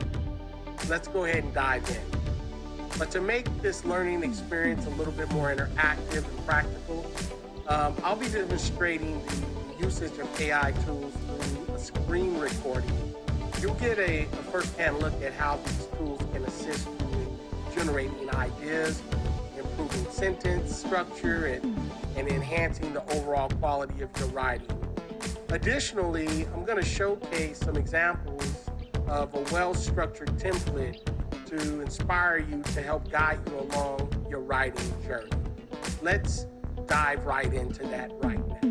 Let's go ahead and dive in. But to make this learning experience a little bit more interactive and practical, I'll be demonstrating the usage of AI tools through a screen recording. You'll get a first-hand look at how these tools can assist you in generating ideas, improving sentence structure, and enhancing the overall quality of your writing. Additionally, I'm going to showcase some examples of a well-structured template to inspire you to help guide you along your writing journey. Let's dive right into that right now.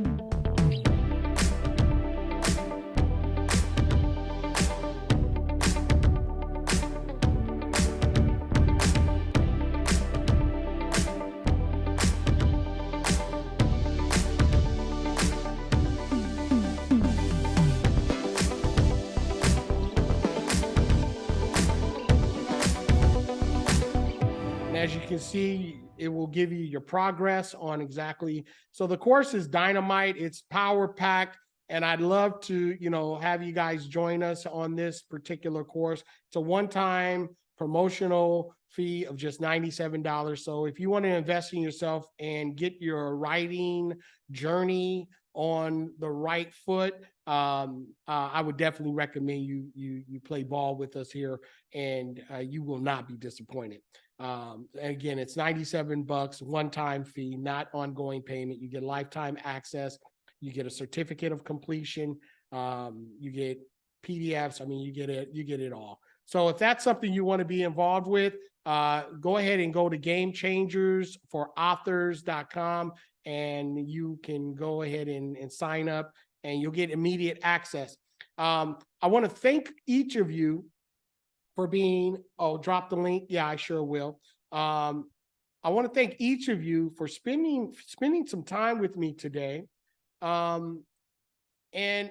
As you can see, it will give you your progress on exactly. So the course is dynamite. It's power packed. And I'd love to, have you guys join us on this particular course. It's a one-time promotional fee of just $97. So if you want to invest in yourself and get your writing journey on the right foot, I would definitely recommend you play ball with us here, and you will not be disappointed. Again, it's $97, one-time fee, not ongoing payment. You get lifetime access. You get a certificate of completion. You get PDFs. I mean, you get it all. So if that's something you want to be involved with, go ahead and go to GameChangersForAuthors.com, and you can go ahead and sign up, and you'll get immediate access. I want to thank each of you for being, drop the link. Yeah, I sure will. I want to thank each of you for spending some time with me today. And I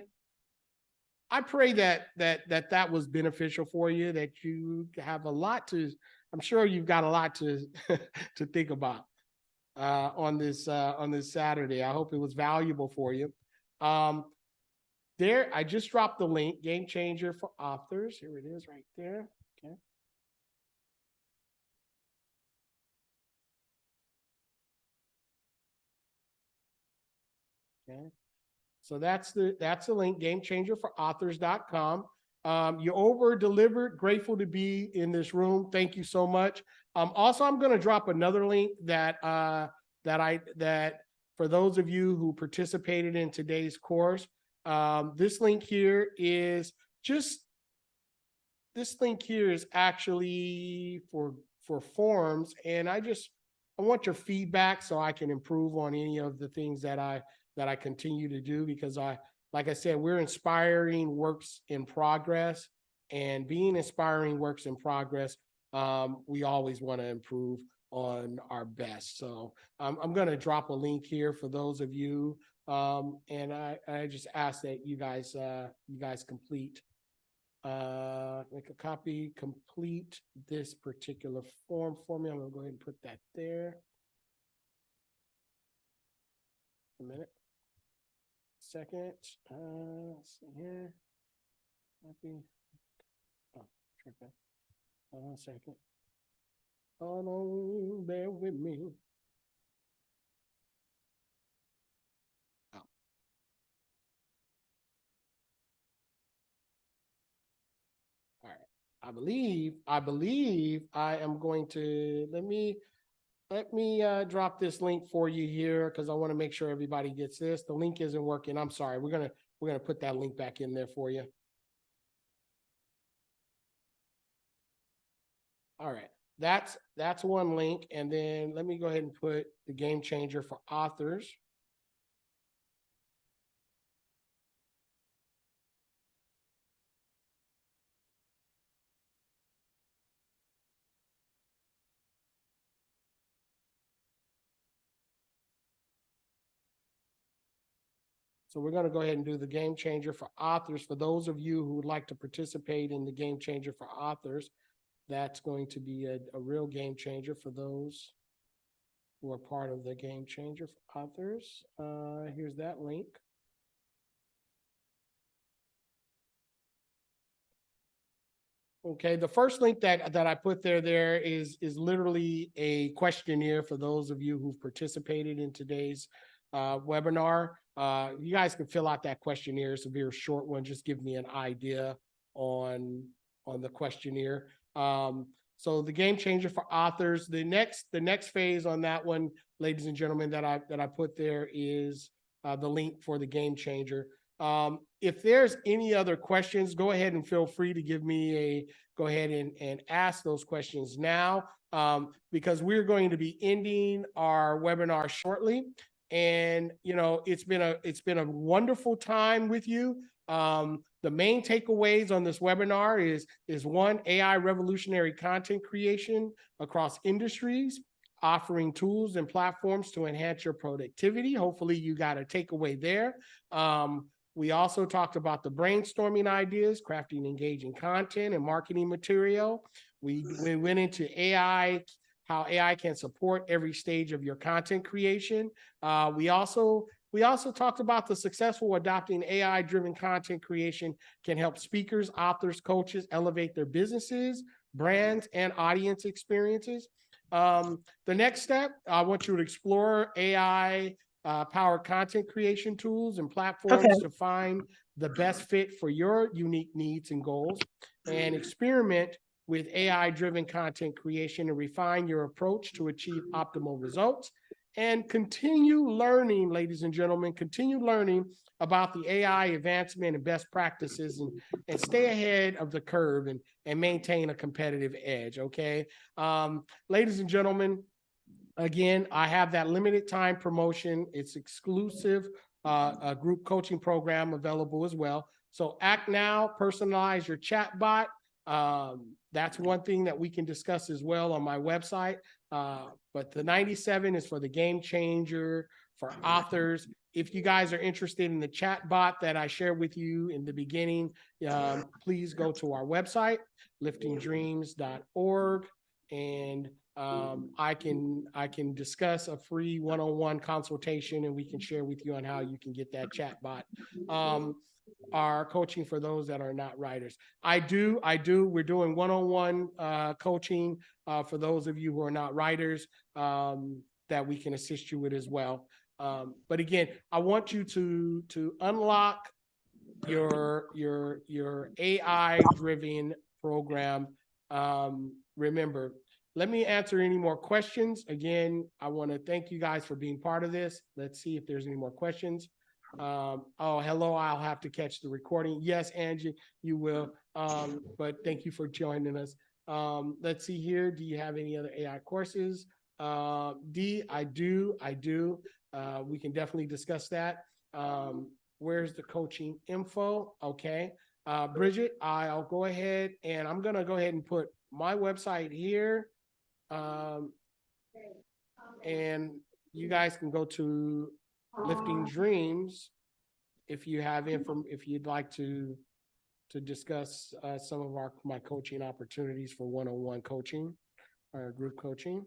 pray that was beneficial for you, that you have a lot to, I'm sure you've got a lot to, to think about. on this Saturday. I hope it was valuable for you. There, I just dropped the link, Game Changer for Authors. Here it is right there. Okay. Okay. So that's the link, gamechangerforauthors.com. You over delivered. Grateful to be in this room. Thank you so much. Also, I'm going to drop another link that for those of you who participated in today's course. This link here is actually for forms, and I want your feedback so I can improve on any of the things that I continue to do, because like I said, we're inspiring works in progress, and being inspiring works in progress, we always want to improve on our best. So I'm going to drop a link here for those of you, and I just ask that you guys complete, make a copy, complete this particular form for me. I'm going to go ahead and put that there. A minute. Second. Let's see here. Copy. Oh, tripping. Hold on a second. Hold on, bear with me. Oh. All right. I believe I am going to let me drop this link for you here, because I want to make sure everybody gets this. The link isn't working. I'm sorry. We're gonna put that link back in there for you. All right. That's one link, and then let me go ahead and put the Game Changer for Authors. So we're going to go ahead and do the Game Changer for Authors. For those of you who would like to participate in the Game Changer for Authors, that's going to be a real game changer for those who are part of the Game Changer for Authors. Here's that link. Okay, the first link that I put there is literally a questionnaire for those of you who've participated in today's webinar. You guys can fill out that questionnaire. It's a very short one. Just give me an idea on the questionnaire. So the Game Changer for Authors. The next phase on that one, ladies and gentlemen, that I put there is the link for the Game Changer. If there's any other questions, go ahead and feel free to give me go ahead and ask those questions now, because we're going to be ending our webinar shortly. And it's been a wonderful time with you. The main takeaways on this webinar is one, AI revolutionary content creation across industries, offering tools and platforms to enhance your productivity. Hopefully you got a takeaway there. We also talked about the brainstorming ideas, crafting engaging content and marketing material. We went into AI, how AI can support every stage of your content creation. We also talked about the successful adopting AI-driven content creation can help speakers, authors, coaches elevate their businesses, brands, and audience experiences. The next step, I want you to explore AI powered content creation tools and platforms to find the best fit for your unique needs and goals, and experiment with AI-driven content creation and refine your approach to achieve optimal results. And continue learning, ladies and gentlemen, continue learning about the AI advancement and best practices, and stay ahead of the curve and maintain a competitive edge, okay? Ladies and gentlemen, again, I have that limited time promotion. It's exclusive group coaching program available as well. So act now, personalize your chat bot. That's one thing that we can discuss as well on my website. But the 97 is for the Game Changer for Authors. If you guys are interested in the chat bot that I shared with you in the beginning, please go to our website, liftingdreams.org. and I can discuss a free one-on-one consultation, and we can share with you on how you can get that chat bot. Our coaching for those that are not writers. I do. We're doing one-on-one coaching for those of you who are not writers, that we can assist you with as well. But again, I want you to unlock your AI-driven program. Remember, let me answer any more questions. Again, I want to thank you guys for being part of this. Let's see if there's any more questions. Oh, hello, I'll have to catch the recording. Yes, Angie, you will. But thank you for joining us. Let's see here. Do you have any other AI courses? D, I do. We can definitely discuss that. Where's the coaching info? Okay. Bridget, I'll go ahead and I'm going to go ahead and put my website here. And you guys can go to Lifting Dreams if you have if you'd like to discuss some of my coaching opportunities for one-on-one coaching or group coaching.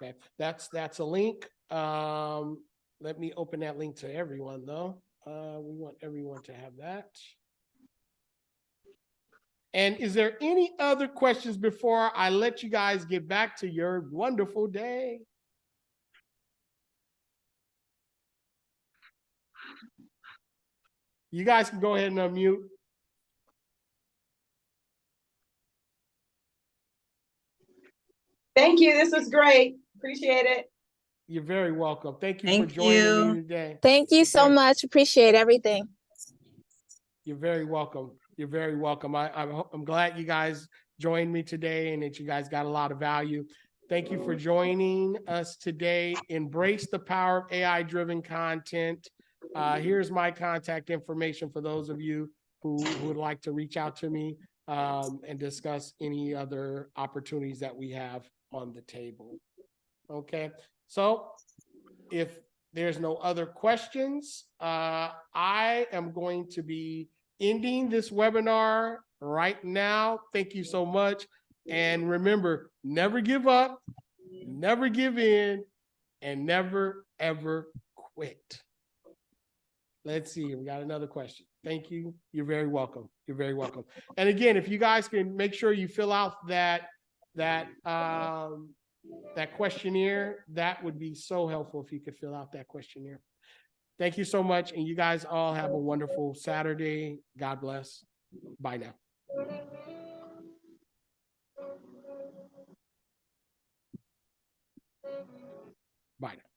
Okay, that's a link. Let me open that link to everyone though. We want everyone to have that. And is there any other questions before I let you guys get back to your wonderful day? You guys can go ahead and unmute. Thank you. This was great. Appreciate it. You're very welcome. Thank you for joining me today. Thank you so much. Appreciate everything. You're very welcome. You're very welcome. I'm glad you guys joined me today and that you guys got a lot of value. Thank you for joining us today. Embrace the power of AI-driven content. Here's my contact information for those of you who would like to reach out to me and discuss any other opportunities that we have on the table. Okay, so if there's no other questions, I am going to be ending this webinar right now. Thank you so much. And remember, never give up, never give in, and never, ever quit. Let's see, we got another question. Thank you. You're very welcome. You're very welcome. And again, if you guys can make sure you fill out that questionnaire, that would be so helpful if you could fill out that questionnaire. Thank you so much. And you guys all have a wonderful Saturday. God bless. Bye now. Bye now.